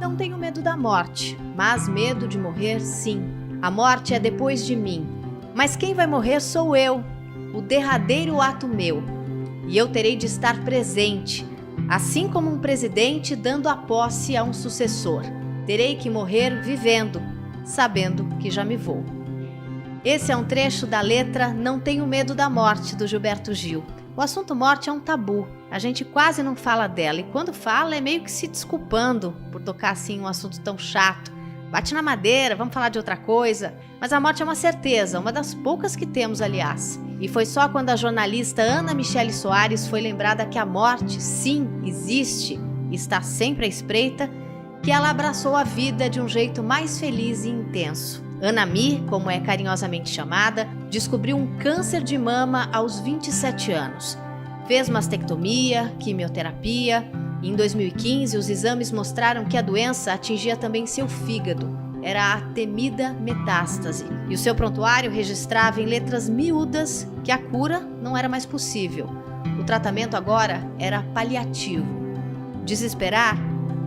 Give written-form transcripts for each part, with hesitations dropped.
Não tenho medo da morte, mas medo de morrer, sim. A morte é depois de mim. Mas quem vai morrer sou eu, o derradeiro ato meu. E eu terei de estar presente, assim como um presidente dando a posse a um sucessor. Terei que morrer vivendo, sabendo que já me vou. Esse é um trecho da letra Não Tenho Medo da Morte, do Gilberto Gil. O assunto morte é um tabu, a gente quase não fala dela e quando fala é meio que se desculpando por tocar assim um assunto tão chato. Bate na madeira, vamos falar de outra coisa. Mas a morte é uma certeza, uma das poucas que temos, aliás. E foi só quando a jornalista Ana Michele Soares foi lembrada que a morte, sim, existe e está sempre à espreita, que ela abraçou a vida de um jeito mais feliz e intenso. Ana Mi, como é carinhosamente chamada, descobriu um câncer de mama aos 27 anos. Fez mastectomia, quimioterapia. E em 2015, os exames mostraram que a doença atingia também seu fígado. Era a temida metástase. E o seu prontuário registrava em letras miúdas que a cura não era mais possível. O tratamento agora era paliativo. Desesperar?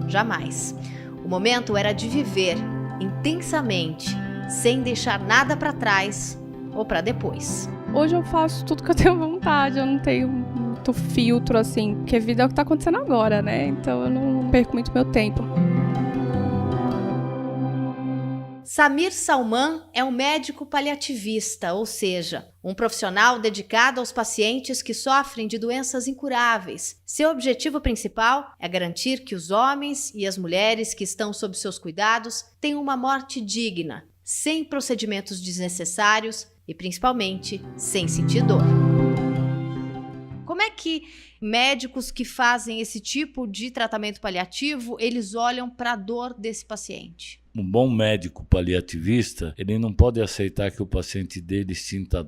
Jamais. O momento era de viver intensamente, sem deixar nada para trás ou para depois. Hoje eu faço tudo que eu tenho vontade, eu não tenho muito filtro, assim, porque a vida é o que tá acontecendo agora, né? Então eu não perco muito meu tempo. Samir Salman é um médico paliativista, ou seja, um profissional dedicado aos pacientes que sofrem de doenças incuráveis. Seu objetivo principal é garantir que os homens e as mulheres que estão sob seus cuidados tenham uma morte digna, sem procedimentos desnecessários e, principalmente, sem sentir dor. Como é que médicos que fazem esse tipo de tratamento paliativo, eles olham para a dor desse paciente? Um bom médico paliativista, ele não pode aceitar que o paciente dele sinta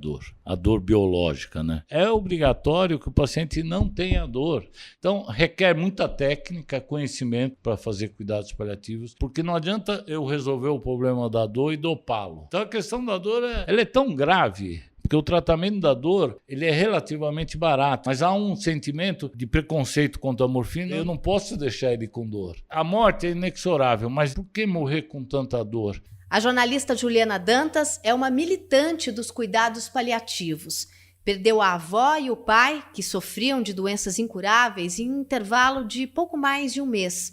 a dor biológica, né? É obrigatório que o paciente não tenha dor. Então, requer muita técnica, conhecimento para fazer cuidados paliativos, porque não adianta eu resolver o problema da dor e dopá-lo. Então, a questão da dor ela é tão grave, porque o tratamento da dor ele é relativamente barato, mas há um sentimento de preconceito contra a morfina, eu não posso deixar ele com dor. A morte é inexorável, mas por que morrer com tanta dor? A jornalista Juliana Dantas é uma militante dos cuidados paliativos. Perdeu a avó e o pai, que sofriam de doenças incuráveis, em um intervalo de pouco mais de um mês.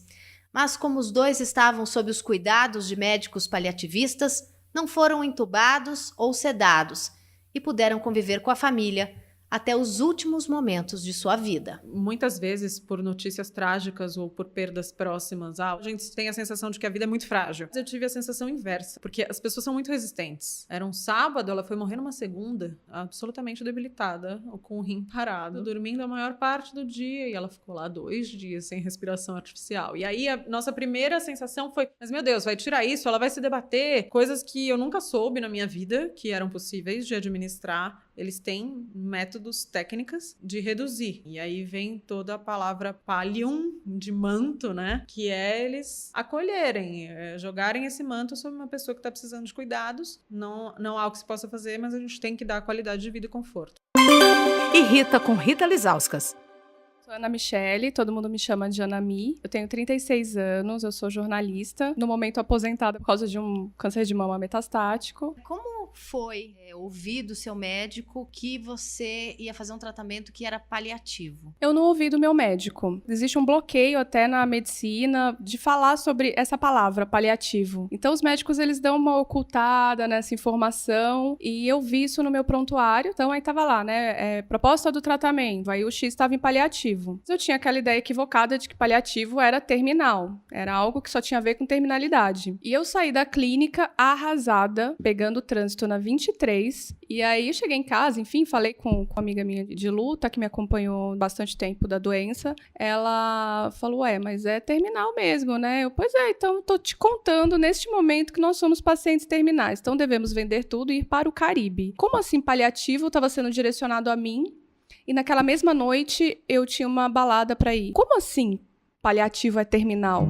Mas como os dois estavam sob os cuidados de médicos paliativistas, não foram entubados ou sedados, e puderam conviver com a família até os últimos momentos de sua vida. Muitas vezes, por notícias trágicas ou por perdas próximas, a gente tem a sensação de que a vida é muito frágil. Eu tive a sensação inversa, porque as pessoas são muito resistentes. Era um sábado, ela foi morrer numa segunda, absolutamente debilitada, com o rim parado, dormindo a maior parte do dia, e ela ficou lá 2 dias sem respiração artificial. E aí a nossa primeira sensação foi, mas meu Deus, vai tirar isso, ela vai se debater, coisas que eu nunca soube na minha vida, que eram possíveis de administrar. Eles têm métodos, técnicas de reduzir. E aí vem toda a palavra pallium, de manto, né? Que é eles acolherem, jogarem esse manto sobre uma pessoa que está precisando de cuidados. Não há o que se possa fazer, mas a gente tem que dar qualidade de vida e conforto. Irrita com Rita Lizauskas. Sou Ana Michele, todo mundo me chama de Ana Mi. Eu tenho 36 anos, eu sou jornalista. No momento aposentada por causa de um câncer de mama metastático. Como foi ouvir do seu médico que você ia fazer um tratamento que era paliativo? Eu não ouvi do meu médico. Existe um bloqueio até na medicina de falar sobre essa palavra, paliativo. Então os médicos eles dão uma ocultada nessa informação e eu vi isso no meu prontuário. Então aí tava lá, né, proposta do tratamento. Aí o X estava em paliativo. Eu tinha aquela ideia equivocada de que paliativo era terminal. Era algo que só tinha a ver com terminalidade. E eu saí da clínica arrasada, pegando o trânsito na 23. E aí eu cheguei em casa, enfim, falei com uma amiga minha de luta, que me acompanhou bastante tempo da doença. Ela falou, mas é terminal mesmo, né? Eu, pois é, então tô te contando neste momento que nós somos pacientes terminais. Então devemos vender tudo e ir para o Caribe. Como assim paliativo estava sendo direcionado a mim? E naquela mesma noite, eu tinha uma balada pra ir. Como assim paliativo é terminal?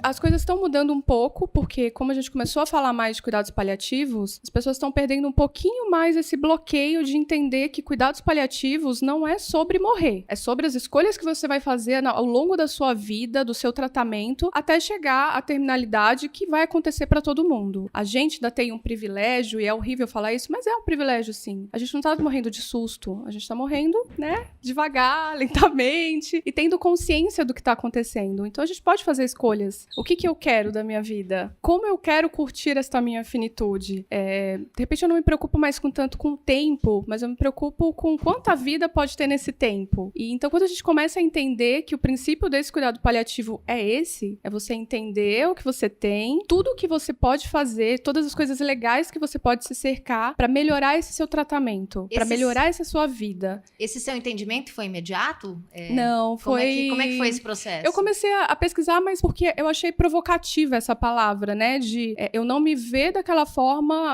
A as coisas estão mudando um pouco, porque como a gente começou a falar mais de cuidados paliativos, as pessoas estão perdendo um pouquinho mais esse bloqueio de entender que cuidados paliativos não é sobre morrer, é sobre as escolhas que você vai fazer ao longo da sua vida, do seu tratamento, até chegar à terminalidade que vai acontecer para todo mundo. A gente ainda tem um privilégio, e é horrível falar isso, mas é um privilégio sim. A gente não tá morrendo de susto, a gente tá morrendo, né, devagar, lentamente, e tendo consciência do que tá acontecendo. Então a gente pode fazer escolhas. O que eu quero da minha vida? Como eu quero curtir esta minha finitude? De repente eu não me preocupo mais tanto com o tempo, mas eu me preocupo com quanta vida pode ter nesse tempo. E então quando a gente começa a entender que o princípio desse cuidado paliativo é esse, é você entender o que você tem, tudo o que você pode fazer, todas as coisas legais que você pode se cercar para melhorar esse seu tratamento, para melhorar essa sua vida. Esse seu entendimento foi imediato? Não, foi... Como é que foi esse processo? Eu comecei a pesquisar, mas porque eu achei provocativa essa palavra, né? De eu não me ver daquela forma,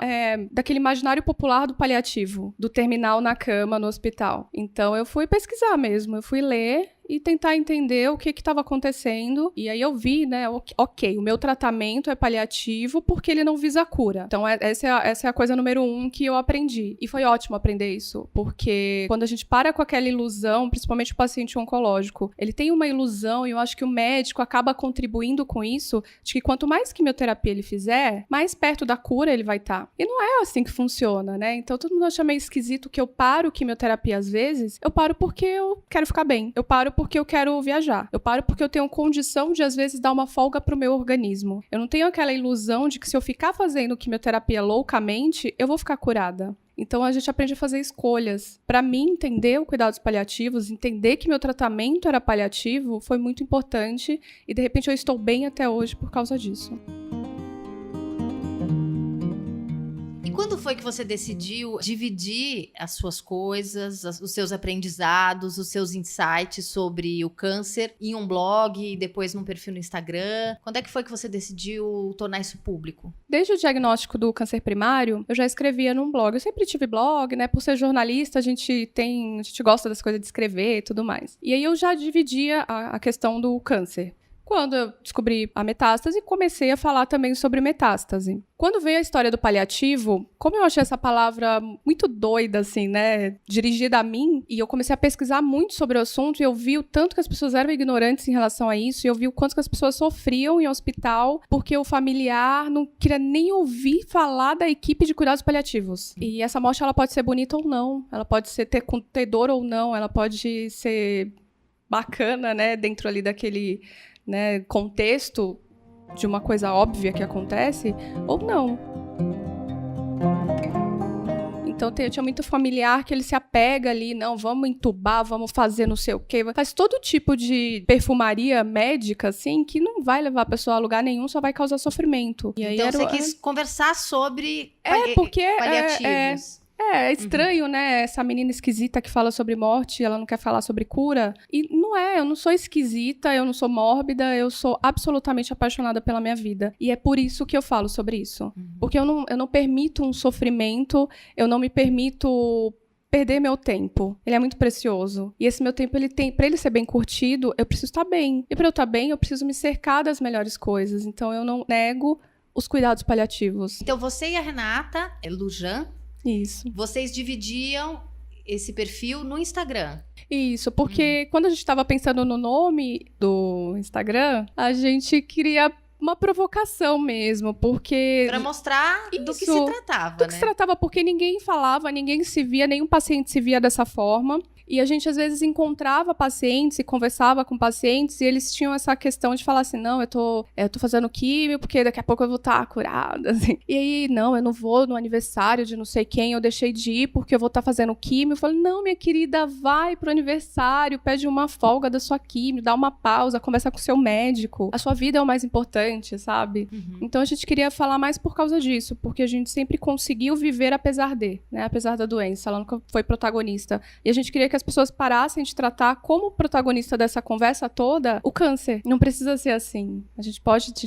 daquele imaginário popular do paliativo, do terminal na cama, no hospital. Então eu fui pesquisar mesmo, eu fui ler e tentar entender o que estava acontecendo. E aí eu vi, né, ok, o meu tratamento é paliativo porque ele não visa a cura. Então essa é a coisa número 1 que eu aprendi. E foi ótimo aprender isso, porque quando a gente para com aquela ilusão, principalmente o paciente oncológico, ele tem uma ilusão, e eu acho que o médico acaba contribuindo com isso, de que quanto mais quimioterapia ele fizer, mais perto da cura ele vai estar. E não é assim que funciona, né? Então todo mundo acha meio esquisito que eu paro quimioterapia às vezes. Eu paro porque eu quero ficar bem. Eu paro porque eu quero viajar. Eu paro porque eu tenho condição de, às vezes, dar uma folga pro meu organismo. Eu não tenho aquela ilusão de que se eu ficar fazendo quimioterapia loucamente, eu vou ficar curada. Então, a gente aprende a fazer escolhas. Para mim, entender os cuidados paliativos, entender que meu tratamento era paliativo, foi muito importante. E, de repente, eu estou bem até hoje por causa disso. Quando foi que você decidiu dividir as suas coisas, os seus aprendizados, os seus insights sobre o câncer em um blog e depois num perfil no Instagram? Quando é que foi que você decidiu tornar isso público? Desde o diagnóstico do câncer primário, eu já escrevia num blog. Eu sempre tive blog, né? Por ser jornalista, a gente gosta das coisas de escrever e tudo mais. E aí eu já dividia a questão do câncer. Quando eu descobri a metástase, comecei a falar também sobre metástase. Quando veio a história do paliativo, como eu achei essa palavra muito doida, assim, né, dirigida a mim, e eu comecei a pesquisar muito sobre o assunto, e eu vi o tanto que as pessoas eram ignorantes em relação a isso, e eu vi o quanto que as pessoas sofriam em hospital, porque o familiar não queria nem ouvir falar da equipe de cuidados paliativos. E essa morte, ela pode ser bonita ou não, ela pode ter dor ou não, ela pode ser bacana, né, dentro ali daquele... né, contexto de uma coisa óbvia que acontece, ou não. Então tinha muito familiar que ele se apega ali, não, vamos entubar, vamos fazer não sei o quê. Faz todo tipo de perfumaria médica, assim, que não vai levar a pessoa a lugar nenhum, só vai causar sofrimento. E aí então você quis conversar sobre paliativos. É estranho, né? Essa menina esquisita que fala sobre morte, ela não quer falar sobre cura. E não eu não sou esquisita, eu não sou mórbida, eu sou absolutamente apaixonada pela minha vida. E é por isso que eu falo sobre isso. Porque eu não permito um sofrimento, eu não me permito perder meu tempo. Ele é muito precioso. E esse meu tempo, pra ele ser bem curtido, eu preciso estar bem. E pra eu estar bem, eu preciso me cercar das melhores coisas. Então eu não nego os cuidados paliativos. Então você e a Renata, Lujan, isso. Vocês dividiam esse perfil no Instagram. Isso, porque quando a gente estava pensando no nome do Instagram, a gente queria uma provocação mesmo, porque... Para mostrar do que se tratava, do que se tratava, porque ninguém falava, ninguém se via, nenhum paciente se via dessa forma. E a gente, às vezes, encontrava pacientes e conversava com pacientes e eles tinham essa questão de falar assim, não, eu tô fazendo químio porque daqui a pouco eu vou estar curada, assim. E aí, não, eu não vou no aniversário de não sei quem, eu deixei de ir porque eu vou estar fazendo químio. Eu falei, não, minha querida, vai pro aniversário, pede uma folga da sua químio, dá uma pausa, conversa com o seu médico. A sua vida é o mais importante, sabe? Então, a gente queria falar mais por causa disso, porque a gente sempre conseguiu viver apesar né? Apesar da doença, ela nunca foi protagonista. E a gente queria que as pessoas parassem de tratar como protagonista dessa conversa toda o câncer. Não precisa ser assim. A gente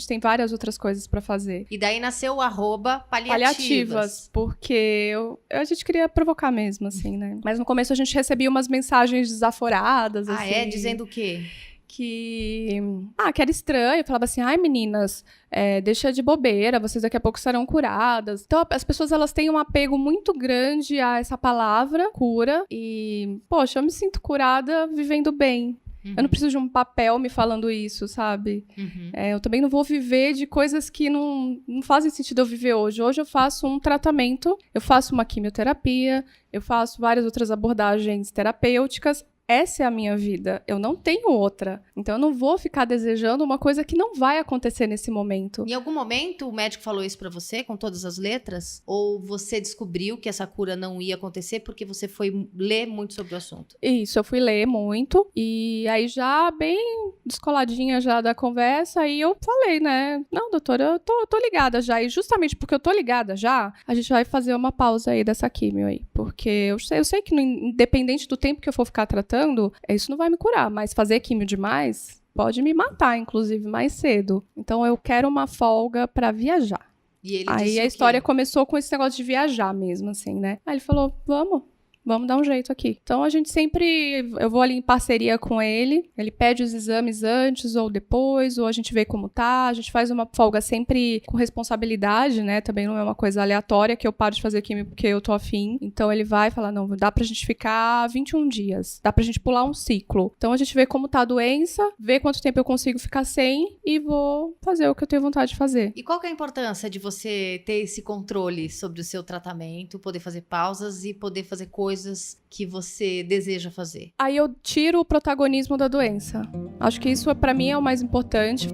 tem várias outras coisas pra fazer. E daí nasceu o @paliativas. Porque a gente queria provocar mesmo, assim, né? Mas no começo a gente recebia umas mensagens desaforadas, assim. Dizendo o quê? que era estranho. Eu falava assim, ai meninas, deixa de bobeira, vocês daqui a pouco serão curadas. Então as pessoas, elas têm um apego muito grande a essa palavra, cura, e, poxa, eu me sinto curada vivendo bem. Eu não preciso de um papel me falando isso, sabe? Eu também não vou viver de coisas que não fazem sentido eu viver hoje. Hoje eu faço um tratamento, eu faço uma quimioterapia, eu faço várias outras abordagens terapêuticas. Essa é a minha vida, eu não tenho outra. Então eu não vou ficar desejando uma coisa que não vai acontecer nesse momento. Em algum momento o médico falou isso pra você, com todas as letras? Ou você descobriu que essa cura não ia acontecer porque você foi ler muito sobre o assunto? Isso, eu fui ler muito. E aí já bem descoladinha já da conversa, aí eu falei, né? Não, doutora, eu tô ligada já. E justamente porque eu tô ligada já, a gente vai fazer uma pausa aí dessa químio aí. Porque eu sei que independente do tempo que eu for ficar tratando, isso não vai me curar, mas fazer químio demais pode me matar, inclusive, mais cedo. Então eu quero uma folga pra viajar. E ele Aí disse a história começou com esse negócio de viajar mesmo, assim, né? Aí ele falou, vamos dar um jeito aqui. Então, a gente sempre... Eu vou ali em parceria com ele. Ele pede os exames antes ou depois, ou a gente vê como tá. A gente faz uma folga sempre com responsabilidade, né? Também não é uma coisa aleatória que eu paro de fazer químio porque eu tô afim. Então, ele vai falar, não, dá pra gente ficar 21 dias. Dá pra gente pular um ciclo. Então, a gente vê como tá a doença, vê quanto tempo eu consigo ficar sem e vou fazer o que eu tenho vontade de fazer. E qual que é a importância de você ter esse controle sobre o seu tratamento, poder fazer pausas e poder fazer coisas que você deseja fazer? Aí eu tiro o protagonismo da doença. Acho que isso, pra mim, é o mais importante.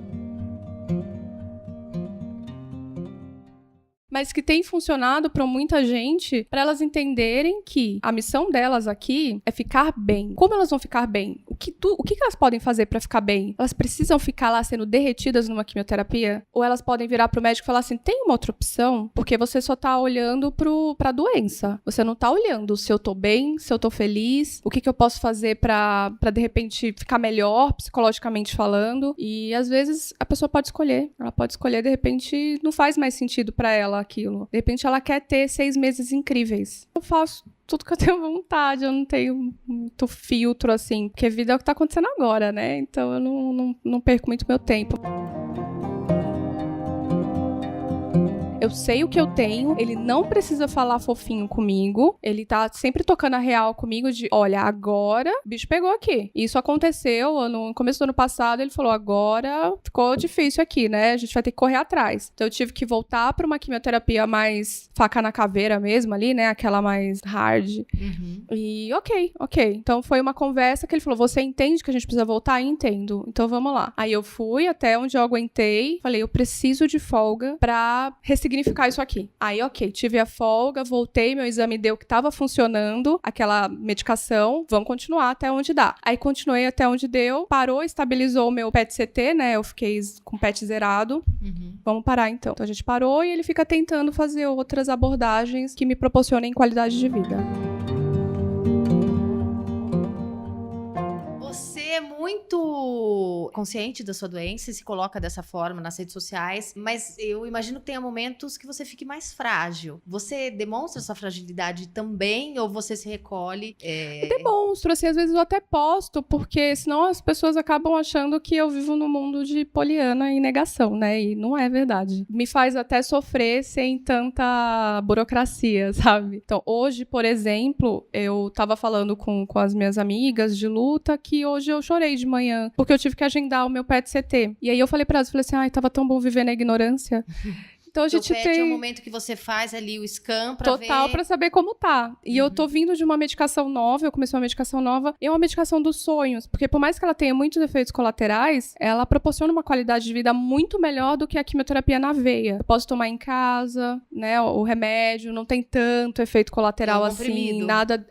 Mas que tem funcionado para muita gente, para elas entenderem que a missão delas aqui é ficar bem. Como elas vão ficar bem? O que elas podem fazer para ficar bem? Elas precisam ficar lá sendo derretidas numa quimioterapia? Ou elas podem virar pro médico e falar assim, tem uma outra opção? Porque você só tá olhando pra doença. Você não tá olhando se eu tô bem, se eu tô feliz, o que eu posso fazer pra de repente ficar melhor, psicologicamente falando. E às vezes a pessoa pode escolher. Ela pode escolher, de repente não faz mais sentido pra ela aquilo. De repente ela quer ter 6 meses incríveis. Eu faço tudo que eu tenho vontade, eu não tenho muito filtro, assim, porque a vida é o que tá acontecendo agora, né? Então eu não perco muito meu tempo. Eu sei o que eu tenho, ele não precisa falar fofinho comigo, ele tá sempre tocando a real comigo de, olha, agora o bicho pegou aqui. Isso aconteceu no começo do ano passado, ele falou, agora ficou difícil aqui, né? A gente vai ter que correr atrás. Então eu tive que voltar pra uma quimioterapia mais faca na caveira mesmo ali, né? Aquela mais hard. E ok. Então foi uma conversa que ele falou, você entende que a gente precisa voltar? Entendo. Então vamos lá. Aí eu fui até onde eu aguentei, falei, eu preciso de folga pra ressignificar isso aqui. Aí, ok, tive a folga, voltei, meu exame deu que tava funcionando, aquela medicação, vamos continuar até onde dá. Aí continuei até onde deu, parou, estabilizou o meu PET-CT, né? Eu fiquei com o PET zerado. Vamos parar então. Então a gente parou e ele fica tentando fazer outras abordagens que me proporcionem qualidade de vida. Você é muito consciente da sua doença e se coloca dessa forma nas redes sociais, mas eu imagino que tenha momentos que você fique mais frágil. Você demonstra sua fragilidade também ou você se recolhe? Eu demonstro, assim, às vezes eu até posto, porque senão as pessoas acabam achando que eu vivo num mundo de poliana e negação, né? E não é verdade. Me faz até sofrer sem tanta burocracia, sabe? Então, hoje, por exemplo, eu tava falando com as minhas amigas de luta que hoje eu chorei de manhã, porque eu tive que agendar o meu PET-CT. E aí eu falei pra elas, assim, ai, tava tão bom viver na ignorância. Então a gente PET é o momento que você faz ali o scan pra ver... Total, pra saber como tá. E eu tô vindo de uma medicação nova, eu comecei uma medicação nova, e é uma medicação dos sonhos, porque por mais que ela tenha muitos efeitos colaterais, ela proporciona uma qualidade de vida muito melhor do que a quimioterapia na veia. Eu posso tomar em casa, né, o remédio, não tem tanto efeito colateral assim, nada,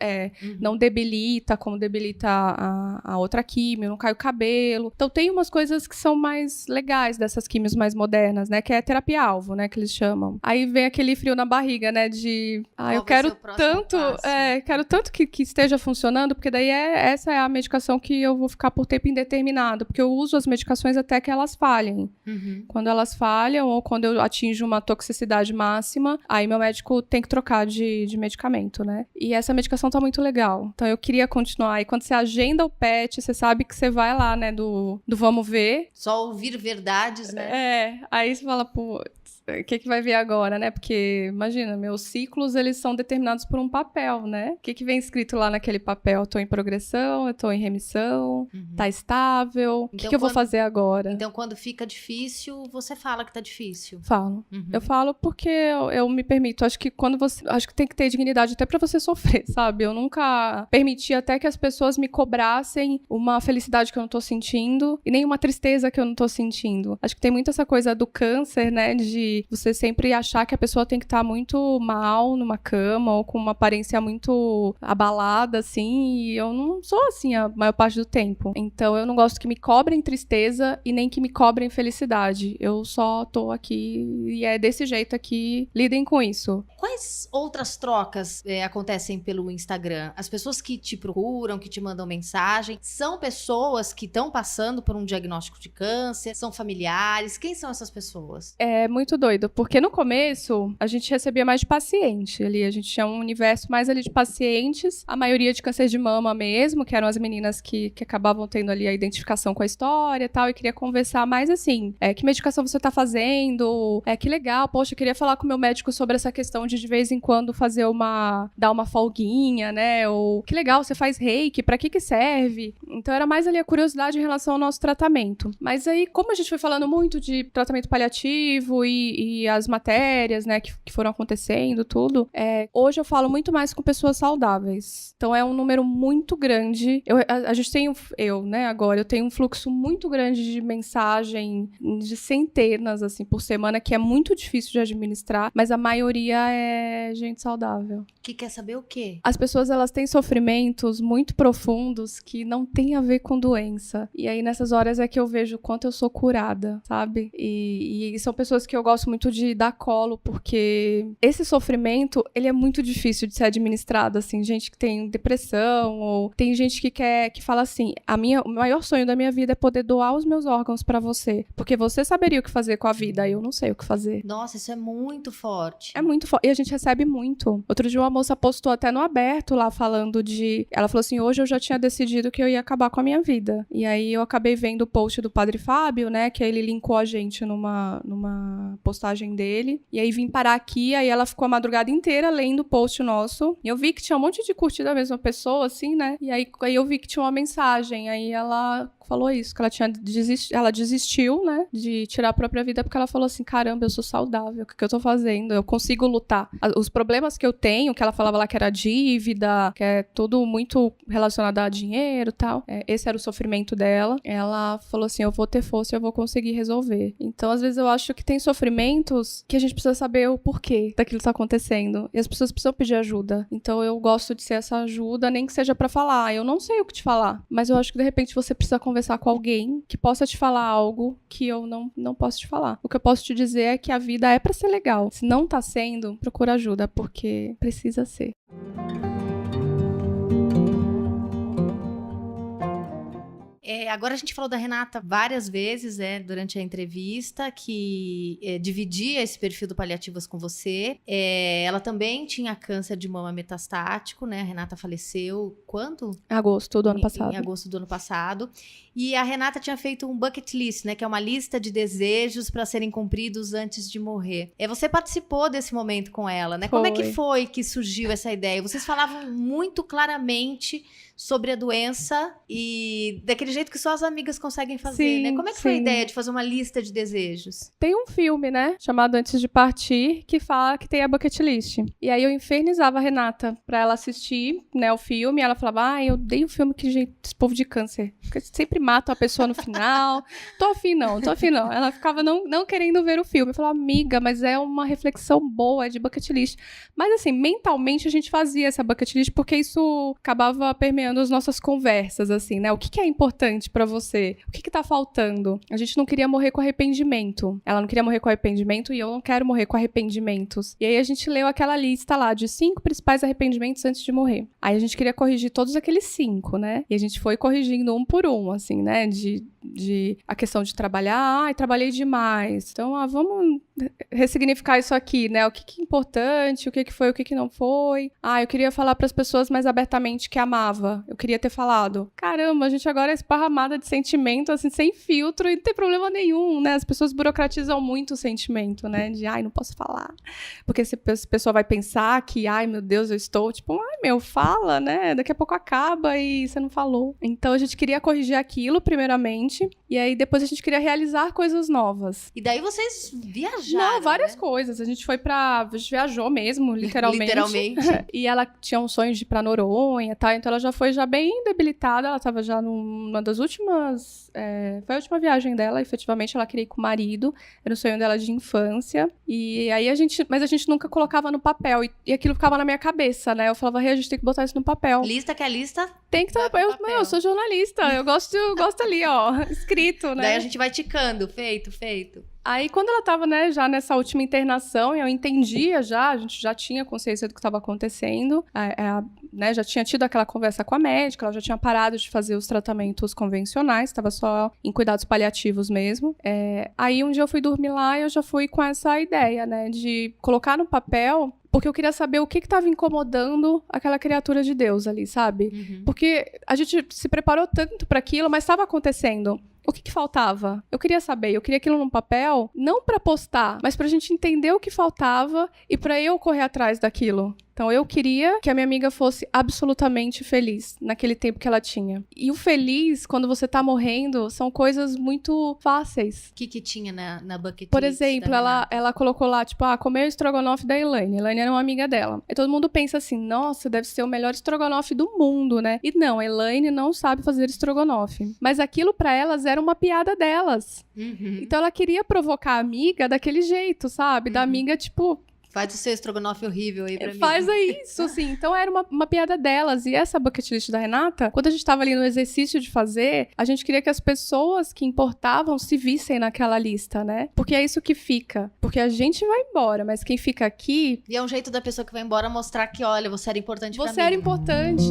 não debilita como debilita a outra químio, não cai o cabelo. Então tem umas coisas que são mais legais dessas químios mais modernas, né, que é a terapia-alvo, né, que eles chamam. Aí vem aquele frio na barriga, né, de... eu Qual vai ser quero o próximo passo? quero tanto que esteja funcionando, porque daí essa é a medicação que eu vou ficar por tempo indeterminado, porque eu uso as medicações até que elas falhem. Uhum. Quando elas falham ou quando eu atinjo uma toxicidade máxima, aí meu médico tem que trocar de medicamento, né? E essa medicação tá muito legal. Então eu queria continuar. E quando você agenda o PET, você sabe que você vai lá, né, do vamos ver. Só ouvir verdades, né? Aí você fala, pô, o que vai vir agora, né? Porque, imagina, meus ciclos, eles são determinados por um papel, né? O que vem escrito lá naquele papel? Eu tô em progressão, eu tô em remissão, tá estável. O Então, que eu vou fazer agora? Então, quando fica difícil, você fala que tá difícil. Falo. Uhum. Eu falo porque eu me permito. Acho que acho que tem que ter dignidade até pra você sofrer, sabe? Eu nunca permiti até que as pessoas me cobrassem uma felicidade que eu não tô sentindo e nem uma tristeza que eu não tô sentindo. Acho que tem muito essa coisa do câncer, né? De você sempre achar que a pessoa tem que estar muito mal numa cama ou com uma aparência muito abalada, assim, e eu não sou assim a maior parte do tempo. Então eu não gosto que me cobrem tristeza e nem que me cobrem felicidade. Eu só tô aqui e é desse jeito aqui, lidem com isso. Quais outras trocas acontecem pelo Instagram? As pessoas que te procuram, que te mandam mensagem, são pessoas que estão passando por um diagnóstico de câncer? São familiares? Quem são essas pessoas? É muito doido, porque no começo a gente recebia mais de paciente ali, a gente tinha um universo mais ali de pacientes, a maioria de câncer de mama mesmo, que eram as meninas que acabavam tendo ali a identificação com a história e tal, e queria conversar mais assim, que medicação você tá fazendo, que legal, poxa, eu queria falar com o meu médico sobre essa questão de vez em quando dar uma folguinha, né, ou que legal, você faz reiki, pra que serve? Então era mais ali a curiosidade em relação ao nosso tratamento. Mas aí, como a gente foi falando muito de tratamento paliativo e as matérias, né, que foram acontecendo, tudo, hoje eu falo muito mais com pessoas saudáveis. Então é um número muito grande. A gente tem, né, agora, eu tenho um fluxo muito grande de mensagem, de centenas, assim, por semana, que é muito difícil de administrar, mas a maioria é gente saudável. Que quer saber o quê? As pessoas, elas têm sofrimentos muito profundos que não tem a ver com doença. E aí, nessas horas, é que eu vejo o quanto eu sou curada, sabe? E são pessoas que eu gosto muito de dar colo, porque esse sofrimento, ele é muito difícil de ser administrado, assim. Gente que tem depressão, ou tem gente que fala assim, o maior sonho da minha vida é poder doar os meus órgãos pra você, porque você saberia o que fazer com a vida, eu não sei o que fazer. Nossa, isso é muito forte. É muito forte. E a gente recebe muito. Outro dia uma moça postou até no aberto lá falando ela falou assim, hoje eu já tinha decidido que eu ia acabar com a minha vida. E aí eu acabei vendo o post do Padre Fábio, né, que aí ele linkou a gente numa postagem dele. E aí vim parar aqui, aí ela ficou a madrugada inteira lendo o post nosso. E eu vi que tinha um monte de curtida da mesma pessoa, assim, né? E aí eu vi que tinha uma mensagem. Aí ela falou isso, que ela desistiu, né, de tirar a própria vida, porque ela falou assim, caramba, eu sou saudável, o que eu tô fazendo? Eu consigo lutar. Os problemas que eu tenho, que ela falava lá que era dívida, que é tudo muito relacionado a dinheiro e tal, esse era o sofrimento dela. Ela falou assim, eu vou ter força, eu vou conseguir resolver. Então, às vezes eu acho que tem sofrimentos que a gente precisa saber o porquê daquilo que tá acontecendo. E as pessoas precisam pedir ajuda. Então, eu gosto de ser essa ajuda, nem que seja pra falar. Eu não sei o que te falar, mas eu acho que de repente você precisa conversar com alguém que possa te falar algo que eu não posso te falar. O que eu posso te dizer é que a vida é pra ser legal. Se não tá sendo, procura ajuda, porque precisa ser. Agora a gente falou da Renata várias vezes, durante a entrevista, que dividia esse perfil do Paliativas com você. Ela também tinha câncer de mama metastático, né? A Renata faleceu quando? Agosto do ano passado. Em agosto do ano passado. E a Renata tinha feito um bucket list, né? Que é uma lista de desejos para serem cumpridos antes de morrer. Você participou desse momento com ela, né? Foi. Como é que foi que surgiu essa ideia? Vocês falavam muito claramente sobre a doença e daquele jeito que só as amigas conseguem fazer, sim, né? Como é que foi a sim. ideia de fazer uma lista de desejos? Tem um filme, né, chamado Antes de Partir, que fala que tem a bucket list. E aí eu infernizava a Renata pra ela assistir, né, o filme, e ela falava, eu odeio o filme que esse povo de câncer, porque sempre matam a pessoa no final, tô afim não. Ela ficava não querendo ver o filme. Eu falava, amiga, mas é uma reflexão boa, é de bucket list. Mas assim, mentalmente a gente fazia essa bucket list, porque isso acabava permeando as nossas conversas, assim, né, o que é importante importante pra você? O que tá faltando? A gente não queria morrer com arrependimento. Ela não queria morrer com arrependimento e eu não quero morrer com arrependimentos. E aí a gente leu aquela lista lá de 5 principais arrependimentos antes de morrer. Aí a gente queria corrigir todos aqueles 5, né? E a gente foi corrigindo um por um, assim, né? De a questão de trabalhar, trabalhei demais. Então, vamos ressignificar isso aqui, né? O que é importante, o que foi, o que não foi. Eu queria falar para as pessoas mais abertamente que amava. Eu queria ter falado, caramba, a gente agora é esparramada de sentimento, assim, sem filtro e não tem problema nenhum, né? As pessoas burocratizam muito o sentimento, né? De, não posso falar. Porque se a pessoa vai pensar que, meu Deus, eu estou, tipo, fala, né? Daqui a pouco acaba e você não falou. Então, a gente queria corrigir aquilo, primeiramente, e aí depois a gente queria realizar coisas novas. E daí vocês viajaram, Não, várias né? coisas. A gente viajou mesmo, literalmente. Literalmente. E ela tinha um sonho de ir pra Noronha, tá? Então ela já foi bem debilitada, ela tava já numa das últimas... foi a última viagem dela, efetivamente, ela queria ir com o marido, era o sonho dela de infância. E aí mas a gente nunca colocava no papel, e aquilo ficava na minha cabeça, né? Eu falava, a gente tem que botar isso no papel. Lista que é lista. Tem que estar. Eu sou jornalista, eu gosto ali, ó, escrito, né? Daí a gente vai ticando, feito. Aí, quando ela tava, né, já nessa última internação, eu entendia a gente já tinha consciência do que estava acontecendo, né, já tinha tido aquela conversa com a médica, ela já tinha parado de fazer os tratamentos convencionais, estava só em cuidados paliativos mesmo. Aí, um dia eu fui dormir lá e eu já fui com essa ideia, né, de colocar no papel, porque eu queria saber o que estava incomodando aquela criatura de Deus ali, sabe? Uhum. Porque a gente se preparou tanto para aquilo, mas estava acontecendo. O que faltava? Eu queria saber, eu queria aquilo num papel, não pra postar, mas pra gente entender o que faltava e pra eu correr atrás daquilo. Então, eu queria que a minha amiga fosse absolutamente feliz naquele tempo que ela tinha. E o feliz, quando você tá morrendo, são coisas muito fáceis. O que tinha na bucket Por list exemplo, da Renata? ela colocou lá, tipo, comer o estrogonofe da Elaine. A Elaine era uma amiga dela. E todo mundo pensa assim, nossa, deve ser o melhor estrogonofe do mundo, né? E não, a Elaine não sabe fazer estrogonofe. Mas aquilo pra elas era uma piada delas. Uhum. Então ela queria provocar a amiga daquele jeito, sabe? Da amiga, tipo... Faz o seu estrogonofe horrível aí pra mim. Faz isso, assim. Então era uma piada delas. E essa bucket list da Renata, quando a gente tava ali no exercício de fazer, a gente queria que as pessoas que importavam se vissem naquela lista, né? Porque é isso que fica. Porque a gente vai embora, mas quem fica aqui... E é um jeito da pessoa que vai embora mostrar que, olha, você era importante pra mim. Você era importante.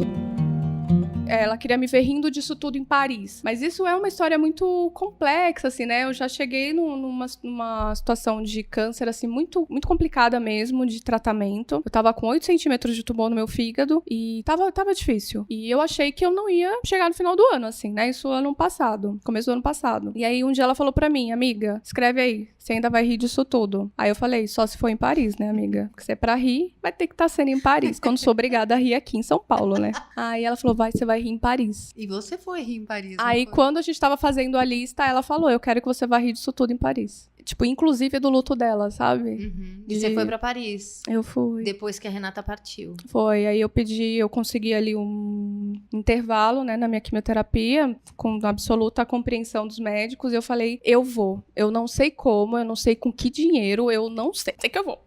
Ela queria me ver rindo disso tudo em Paris. Mas isso é uma história muito complexa, assim, né? Eu já cheguei numa situação de câncer, assim, muito, muito complicada mesmo, de tratamento. Eu tava com 8 centímetros de tumor no meu fígado e tava difícil. E eu achei que eu não ia chegar no final do ano, assim, né? Isso ano passado, começo do ano passado. E aí um dia ela falou pra mim, amiga, escreve aí, você ainda vai rir disso tudo. Aí eu falei, só se for em Paris, né, amiga? Porque se é pra rir, vai ter que estar sendo em Paris, quando sou obrigada a rir aqui em São Paulo, né? Aí ela falou, você vai rir em Paris. E você foi rir em Paris. Aí, quando a gente tava fazendo a lista, ela falou, eu quero que você vá rir disso tudo em Paris. Tipo, inclusive do luto dela, sabe? Uhum. E você foi pra Paris. Eu fui. Depois que a Renata partiu. Foi. Aí eu consegui ali um intervalo, né, na minha quimioterapia, com absoluta compreensão dos médicos, e eu falei, eu vou. Eu não sei como, eu não sei com que dinheiro, eu não sei que eu vou.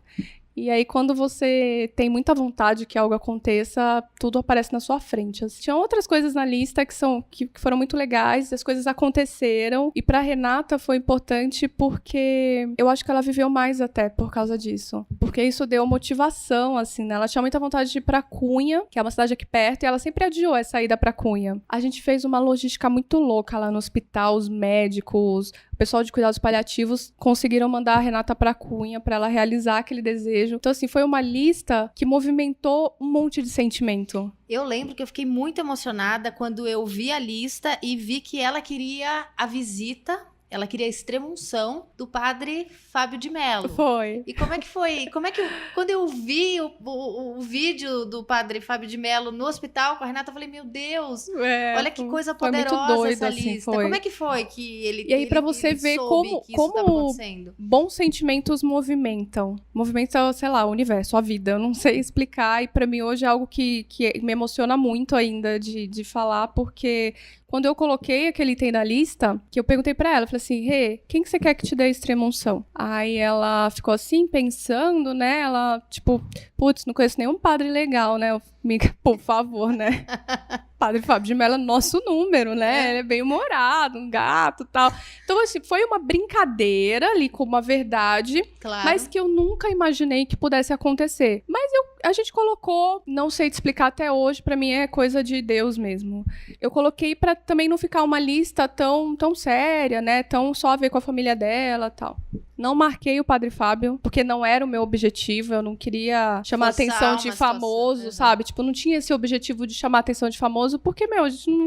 E aí, quando você tem muita vontade que algo aconteça, tudo aparece na sua frente. Assim. Tinha outras coisas na lista que foram muito legais, as coisas aconteceram. E pra Renata foi importante porque eu acho que ela viveu mais até por causa disso. Porque isso deu motivação, assim, né? Ela tinha muita vontade de ir pra Cunha, que é uma cidade aqui perto, e ela sempre adiou essa ida pra Cunha. A gente fez uma logística muito louca lá no hospital, os médicos... O pessoal de cuidados paliativos conseguiram mandar a Renata pra Cunha pra ela realizar aquele desejo. Então, assim, foi uma lista que movimentou um monte de sentimento. Eu lembro que eu fiquei muito emocionada quando eu vi a lista e vi que ela queria a visita, ela queria a extrema-unção do padre Fábio de Mello. Foi. E como é que foi? Quando eu vi o vídeo do padre Fábio de Mello no hospital com a Renata, eu falei, meu Deus, olha que coisa poderosa muito doido, essa assim, lista. foi. Como é que foi que ele E aí, pra você ver como bons sentimentos movimentam, sei lá, o universo, a vida. Eu não sei explicar, e pra mim hoje é algo que me emociona muito ainda de falar, porque... Quando eu coloquei aquele item na lista, que eu perguntei pra ela, falei assim, Rê, quem que você quer que te dê a extrema-unção? Aí ela ficou assim, pensando, né? Ela, tipo, putz, não conheço nenhum padre legal, né? Amiga, por favor, né? Padre Fábio de Mello é nosso número, né? Ele é bem humorado, um gato e tal. Então, assim, foi uma brincadeira ali com uma verdade, Claro. mas que eu nunca imaginei que pudesse acontecer. Mas a gente colocou, não sei te explicar até hoje, pra mim é coisa de Deus mesmo. Eu coloquei pra também não ficar uma lista tão séria, né? Tão só a ver com a família dela e tal. Não marquei o Padre Fábio, porque não era o meu objetivo, eu não queria chamar a Forçar atenção de uma situação, famoso, uhum. sabe? Tipo, não tinha esse objetivo de chamar a atenção de famoso, porque,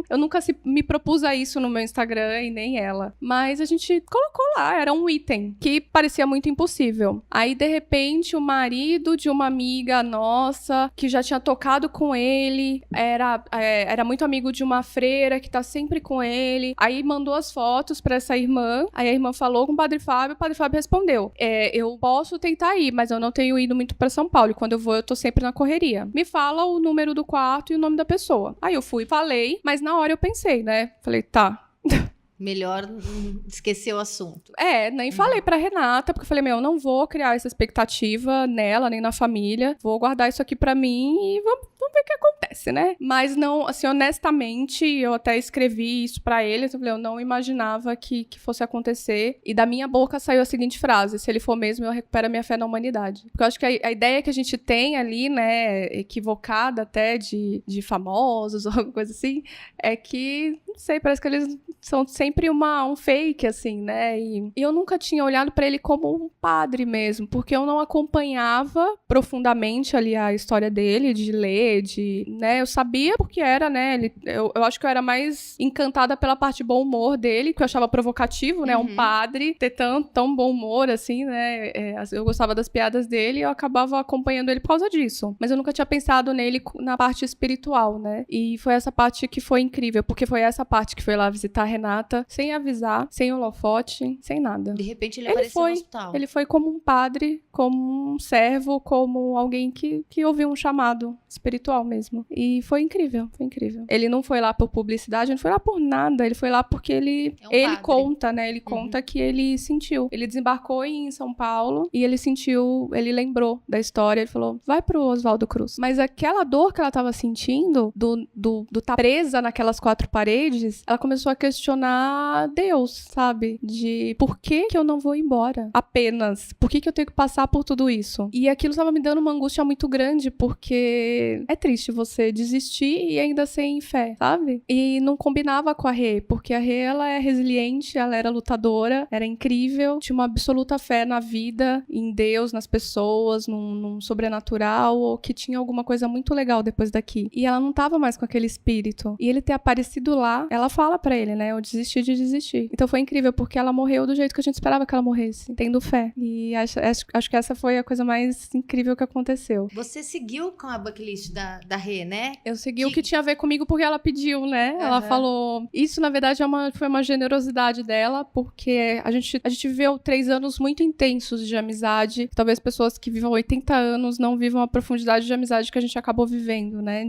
eu nunca me propus a isso no meu Instagram e nem ela. Mas a gente colocou lá, era um item que parecia muito impossível. Aí, de repente, o marido de uma amiga nossa, que já tinha tocado com ele, era muito amigo de uma freira que tá sempre com ele, aí mandou as fotos pra essa irmã, aí a irmã falou com o Padre Fábio respondeu, eu posso tentar ir, mas eu não tenho ido muito pra São Paulo, e quando eu vou eu tô sempre na correria. Me fala o número do quarto e o nome da pessoa. Aí eu fui, falei, mas na hora eu pensei, né? Falei, tá. Melhor esquecer o assunto. Nem falei pra Renata, porque eu falei, não vou criar essa expectativa nela, nem na família. Vou guardar isso aqui pra mim e vamos ver o que acontece, né? Mas não, assim, honestamente, eu até escrevi isso pra ele, eu falei, eu não imaginava que fosse acontecer. E da minha boca saiu a seguinte frase, se ele for mesmo, eu recupero a minha fé na humanidade. Porque eu acho que a ideia que a gente tem ali, né, equivocada até de famosos ou alguma coisa assim, é que, não sei, parece que eles são sempre um fake, assim, né? E eu nunca tinha olhado pra ele como um padre mesmo, porque eu não acompanhava profundamente ali a história dele, de ler, né? Eu sabia porque era, né? Eu acho que eu era mais encantada pela parte de bom humor dele, que eu achava provocativo, né? Um padre ter tão bom humor, assim, né? Eu gostava das piadas dele e eu acabava acompanhando ele por causa disso. Mas eu nunca tinha pensado nele na parte espiritual, né? E foi essa parte que foi incrível, porque foi essa parte que foi lá visitar a Renata, sem avisar, sem holofote, sem nada. De repente ele apareceu no hospital. Ele foi como um padre, como um servo, como alguém que ouviu um chamado espiritual mesmo. E foi incrível, foi incrível. Ele não foi lá por publicidade, não foi lá por nada, ele foi lá porque ele conta, né? Ele conta que ele sentiu. Ele desembarcou em São Paulo e ele sentiu, ele lembrou da história, ele falou, vai pro Oswaldo Cruz. Mas aquela dor que ela tava sentindo, do tá presa naquelas quatro paredes, ela começou a questionar Deus, sabe? De por que eu não vou embora? Apenas. Por que eu tenho que passar por tudo isso? E aquilo estava me dando uma angústia muito grande, porque é triste você desistir e ainda sem fé, sabe? E não combinava com a Rê, porque a Rê, ela é resiliente, ela era lutadora, era incrível, tinha uma absoluta fé na vida, em Deus, nas pessoas, num sobrenatural, ou que tinha alguma coisa muito legal depois daqui. E ela não tava mais com aquele espírito. E ele ter aparecido lá, ela fala pra ele, né? Eu desisti de desistir. Então foi incrível, porque ela morreu do jeito que a gente esperava que ela morresse, tendo fé. E acho que essa foi a coisa mais incrível que aconteceu. Você seguiu com a bucklist da Rê, né? Eu segui o que tinha a ver comigo porque ela pediu, né? Ela falou... Isso, na verdade, foi uma generosidade dela, porque a gente viveu 3 anos muito intensos de amizade. Talvez pessoas que vivam 80 anos não vivam a profundidade de amizade que a gente acabou vivendo, né?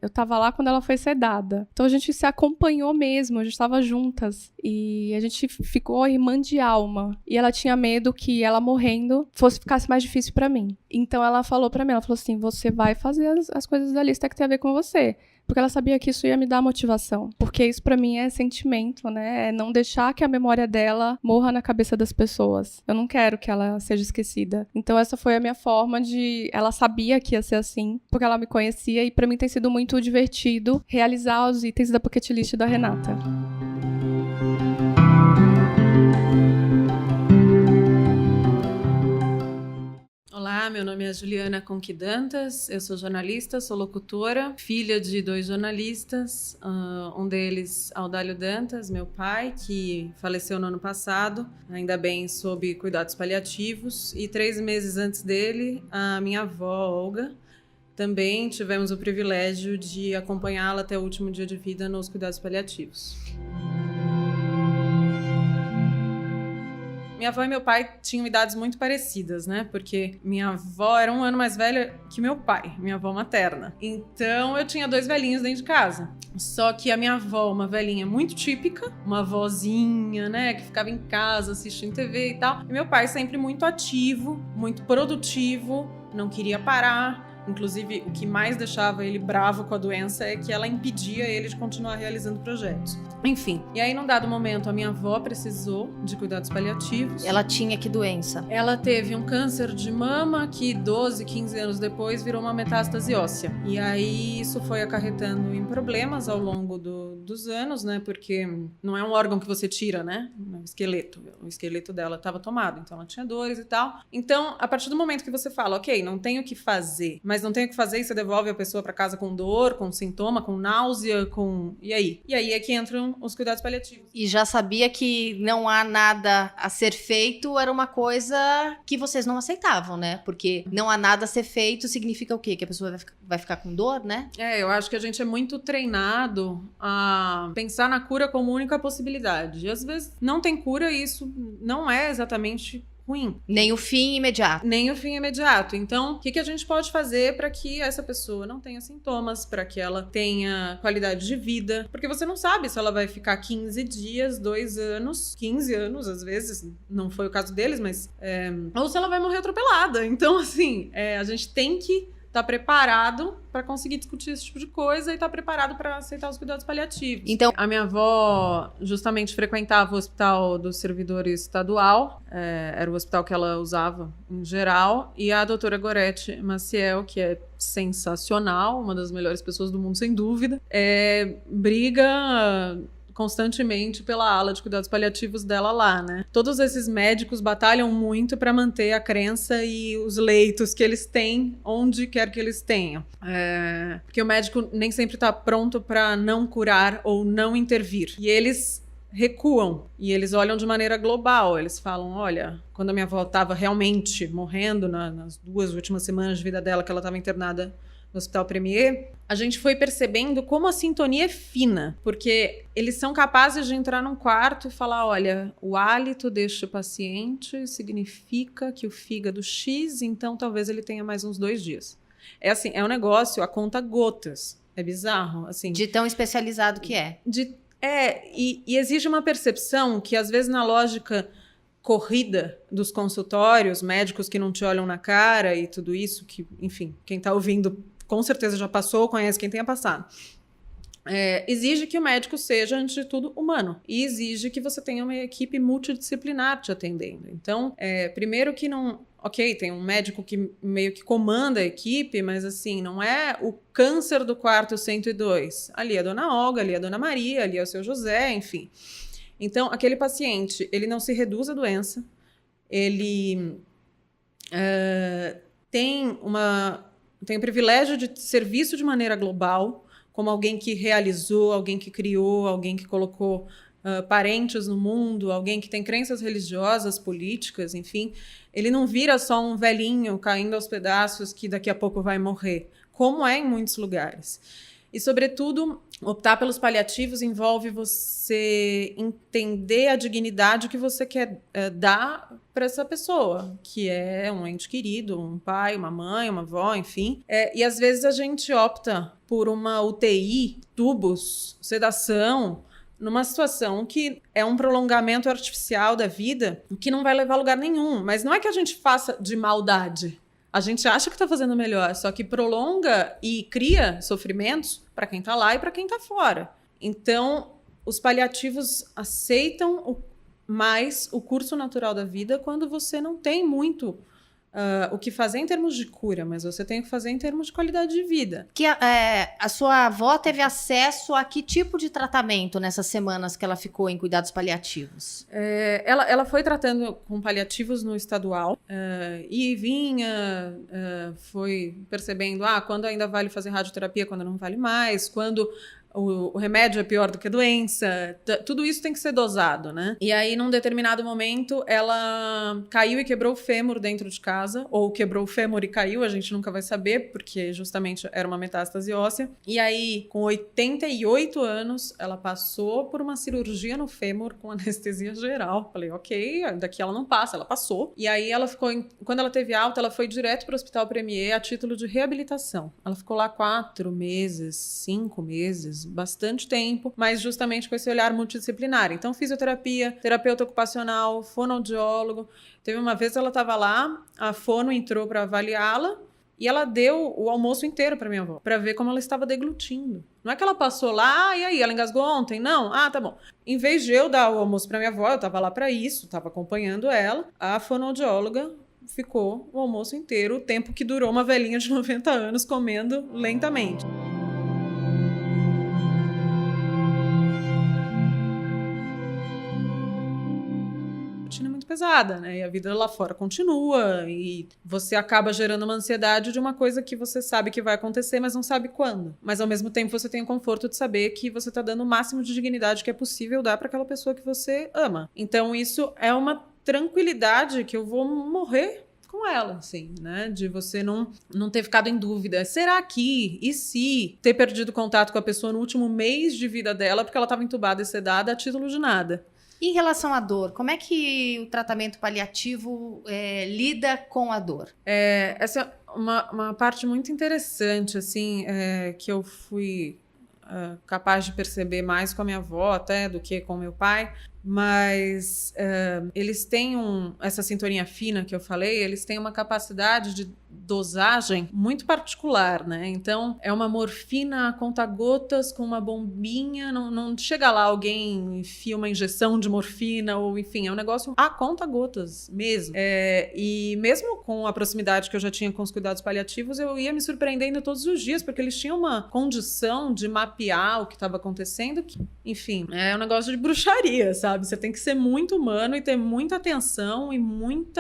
Eu tava lá quando ela foi sedada. Então a gente se acompanhou mesmo, a gente tava juntas. E a gente ficou irmã de alma. E ela tinha medo que ela morrendo ficasse mais difícil pra mim. Então ela falou pra mim, ela falou assim, você vai fazer as coisas da lista que tem a ver com você. Porque ela sabia que isso ia me dar motivação. Porque isso pra mim é sentimento, né? É não deixar que a memória dela morra na cabeça das pessoas. Eu não quero que ela seja esquecida. Então essa foi a minha forma de... Ela sabia que ia ser assim, porque ela me conhecia. E pra mim tem sido muito divertido realizar os itens da bucket list da Renata. Olá, meu nome é Juliana Conquidantas, eu sou jornalista, sou locutora, filha de 2 jornalistas, um deles, Audálio Dantas, meu pai, que faleceu no ano passado, ainda bem sob cuidados paliativos, e 3 meses antes dele, a minha avó, Olga. Também tivemos o privilégio de acompanhá-la até o último dia de vida nos cuidados paliativos. Minha avó e meu pai tinham idades muito parecidas, né? Porque minha avó era 1 ano mais velha que meu pai, minha avó materna. Então eu tinha 2 velhinhos dentro de casa. Só que a minha avó, uma velhinha muito típica, uma vozinha, né? Que ficava em casa assistindo TV e tal. E meu pai sempre muito ativo, muito produtivo, não queria parar. Inclusive, o que mais deixava ele bravo com a doença é que ela impedia ele de continuar realizando projetos. Enfim, e aí num dado momento a minha avó precisou de cuidados paliativos. Ela tinha que doença? Ela teve um câncer de mama que 12, 15 anos depois virou uma metástase óssea. E aí isso foi acarretando em problemas ao longo dos anos, né? Porque não é um órgão que você tira, né? O esqueleto dela estava tomado, então ela tinha dores e tal. Então, a partir do momento que você fala, ok, não tenho o que fazer, mas não tenho o que fazer e você devolve a pessoa para casa com dor, com sintoma, com náusea, com... E aí? E aí é que entram os cuidados paliativos. E já sabia que não há nada a ser feito, era uma coisa que vocês não aceitavam, né? Porque não há nada a ser feito significa o quê? Que a pessoa vai ficar com dor, né? Eu acho que a gente é muito treinado a pensar na cura como única possibilidade. E às vezes não tem cura e isso não é exatamente ruim. Nem o fim imediato. Nem o fim imediato. Então, o que a gente pode fazer para que essa pessoa não tenha sintomas, para que ela tenha qualidade de vida? Porque você não sabe se ela vai ficar 15 dias, 2 anos, 15 anos, às vezes, não foi o caso deles, mas... ou se ela vai morrer atropelada. Então, assim, a gente tem que estar preparado para conseguir discutir esse tipo de coisa e estar preparado para aceitar os cuidados paliativos. Então, a minha avó justamente frequentava o Hospital dos Servidores Estadual, era o hospital que ela usava em geral, e a doutora Gorete Maciel, que é sensacional, uma das melhores pessoas do mundo, sem dúvida, briga constantemente pela ala de cuidados paliativos dela lá, né? Todos esses médicos batalham muito para manter a crença e os leitos que eles têm, onde quer que eles tenham. Porque o médico nem sempre está pronto para não curar ou não intervir. E eles recuam e eles olham de maneira global. Eles falam, olha, quando a minha avó estava realmente morrendo, nas 2 últimas semanas de vida dela, que ela estava internada no Hospital Premier, a gente foi percebendo como a sintonia é fina, porque eles são capazes de entrar num quarto e falar, olha, o hálito deste paciente significa que o fígado X, então talvez ele tenha mais uns 2 dias. É assim, é um negócio a conta gotas. É bizarro, assim. De tão especializado que é. E exige uma percepção que, às vezes, na lógica corrida dos consultórios, médicos que não te olham na cara e tudo isso, que, enfim, quem está ouvindo com certeza já passou ou conhece quem tenha passado. Exige que o médico seja, antes de tudo, humano. E exige que você tenha uma equipe multidisciplinar te atendendo. Então, primeiro que não... Ok, tem um médico que meio que comanda a equipe, mas assim, não é o câncer do quarto 102. Ali é a dona Olga, ali é a dona Maria, ali é o seu José, enfim. Então, aquele paciente, ele não se reduz à doença, ele tem o privilégio de ser visto de maneira global, como alguém que realizou, alguém que criou, alguém que colocou parentes no mundo, alguém que tem crenças religiosas, políticas, enfim. Ele não vira só um velhinho caindo aos pedaços que daqui a pouco vai morrer, como é em muitos lugares. E, sobretudo, optar pelos paliativos envolve você entender a dignidade que você quer dar para essa pessoa, que é um ente querido, um pai, uma mãe, uma avó, enfim. E, às vezes, a gente opta por uma UTI, tubos, sedação, numa situação que é um prolongamento artificial da vida, que não vai levar a lugar nenhum. Mas não é que a gente faça de maldade. A gente acha que está fazendo melhor, só que prolonga e cria sofrimentos para quem está lá e para quem está fora. Então, os paliativos aceitam mais o curso natural da vida quando você não tem muito o que fazer em termos de cura, mas você tem o que fazer em termos de qualidade de vida. Que a sua avó teve acesso a que tipo de tratamento nessas semanas que ela ficou em cuidados paliativos? Ela foi tratando com paliativos no estadual e vinha, foi percebendo quando ainda vale fazer radioterapia, quando não vale mais, quando o remédio é pior do que a doença, tudo isso tem que ser dosado, né? E aí, num determinado momento, ela caiu e quebrou o fêmur dentro de casa, ou quebrou o fêmur e caiu, a gente nunca vai saber, porque justamente era uma metástase óssea. E aí, com 88 anos, ela passou por uma cirurgia no fêmur com anestesia geral. Falei, ok, daqui ela não passa, ela passou. E aí, ela ficou, quando ela teve alta, ela foi direto para o Hospital Premier a título de reabilitação. Ela ficou lá 4 meses, 5 meses, bastante tempo, mas justamente com esse olhar multidisciplinar. Então, fisioterapia, terapeuta ocupacional, fonoaudiólogo. Teve uma vez ela estava lá, a fono entrou para avaliá-la E ela deu o almoço inteiro pra minha avó, pra ver como ela estava deglutindo. Não é que ela passou lá, e aí, ela engasgou ontem? Não? Ah, tá bom. Em vez de eu dar o almoço pra minha avó, eu tava lá pra isso, tava acompanhando ela, a fonoaudióloga ficou o almoço inteiro, o tempo que durou uma velhinha de 90 anos comendo lentamente. Rotina muito pesada, né? E a vida lá fora continua e você acaba gerando uma ansiedade de uma coisa que você sabe que vai acontecer, mas não sabe quando. Mas ao mesmo tempo você tem o conforto de saber que você tá dando o máximo de dignidade que é possível dar para aquela pessoa que você ama. Então isso é uma tranquilidade que eu vou morrer com ela, assim, né? De você não ter ficado em dúvida. Será que? E se? Ter perdido contato com a pessoa no último mês de vida dela porque ela estava entubada e sedada a título de nada. Em relação à dor, como é que o tratamento paliativo lida com a dor? Essa é uma parte muito interessante, assim, que eu fui capaz de perceber mais com a minha avó até do que com meu pai, mas eles têm essa sintonia fina que eu falei, eles têm uma capacidade de dosagem muito particular, né? Então, é uma morfina a conta-gotas com uma bombinha, não chega lá alguém enfia uma injeção de morfina, ou enfim, é um negócio a conta-gotas mesmo. E mesmo com a proximidade que eu já tinha com os cuidados paliativos, eu ia me surpreendendo todos os dias, porque eles tinham uma condição de mapear o que estava acontecendo, que, enfim, é um negócio de bruxaria, sabe? Você tem que ser muito humano e ter muita atenção e muito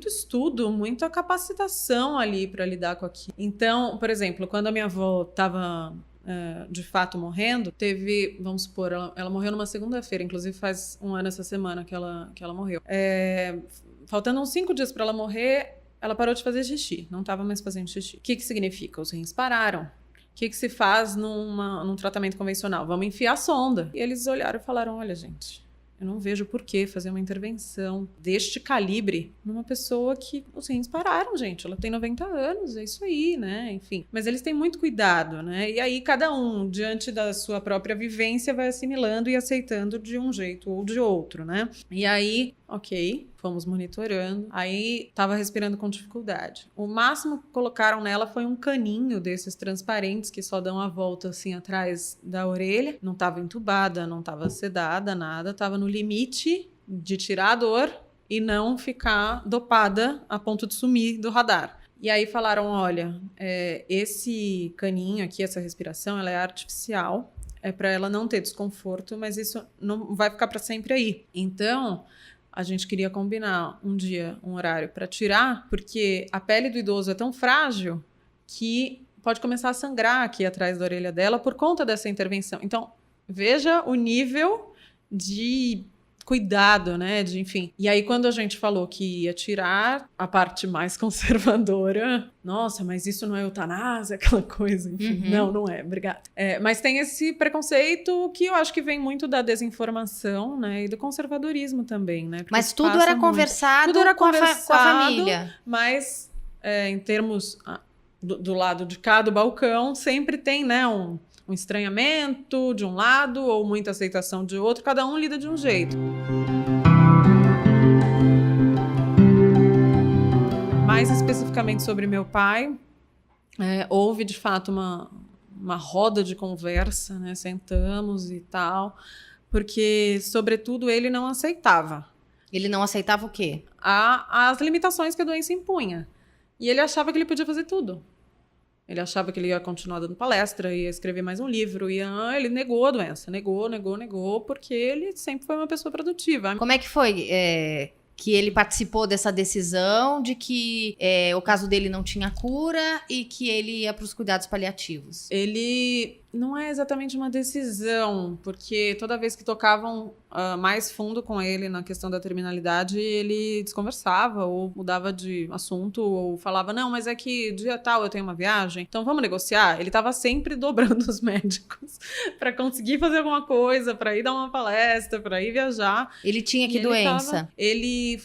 estudo, muita capacitação ali para lidar com aquilo. Então, por exemplo, quando a minha avó estava de fato morrendo, teve, vamos supor, ela morreu numa segunda-feira, inclusive faz um ano essa semana que ela morreu. Faltando uns 5 dias para ela morrer, ela parou de fazer xixi, não estava mais fazendo xixi. O que significa? Os rins pararam. O que se faz num tratamento convencional? Vamos enfiar a sonda. E eles olharam e falaram, olha, gente, eu não vejo por que fazer uma intervenção deste calibre numa pessoa que os rins pararam, gente. Ela tem 90 anos, é isso aí, né? Enfim. Mas eles têm muito cuidado, né? E aí cada um, diante da sua própria vivência, vai assimilando e aceitando de um jeito ou de outro, né? E aí, ok, fomos monitorando. Aí tava respirando com dificuldade. O máximo que colocaram nela foi um caninho desses transparentes que só dão a volta assim atrás da orelha. Não tava entubada, não tava sedada, nada. Tava no limite de tirar a dor e não ficar dopada a ponto de sumir do radar. E aí falaram, olha, esse caninho aqui, essa respiração, ela é artificial. É para ela não ter desconforto, mas isso não vai ficar para sempre aí. Então, a gente queria combinar um dia, um horário para tirar, porque a pele do idoso é tão frágil que pode começar a sangrar aqui atrás da orelha dela por conta dessa intervenção. Então, veja o nível de cuidado, né? Enfim. E aí, quando a gente falou que ia tirar a parte mais conservadora, nossa, mas isso não é eutanásia, aquela coisa, enfim. Uhum. Não é, obrigada. Mas tem esse preconceito que eu acho que vem muito da desinformação, né? E do conservadorismo também, né? Porque Mas tudo era conversado, tudo era com a conversado, família. Mas em termos do lado de cá do balcão, sempre tem, né, um estranhamento de um lado ou muita aceitação de outro, cada um lida de um jeito. Mais especificamente sobre meu pai, houve de fato uma roda de conversa, né? Sentamos e tal, porque, sobretudo, ele não aceitava. Ele não aceitava o quê? As limitações que a doença impunha. E ele achava que ele podia fazer tudo. Ele achava que ele ia continuar dando palestra, ia escrever mais um livro, ele negou a doença, negou, porque ele sempre foi uma pessoa produtiva. Como é que foi que ele participou dessa decisão de que o caso dele não tinha cura e que ele ia para os cuidados paliativos? Ele não é exatamente uma decisão, porque toda vez que tocavam mais fundo com ele na questão da terminalidade, ele desconversava ou mudava de assunto ou falava, não, mas é que dia tal eu tenho uma viagem, então vamos negociar. Ele estava sempre dobrando os médicos para conseguir fazer alguma coisa, para ir dar uma palestra, para ir viajar. Ele tinha que doença? Ele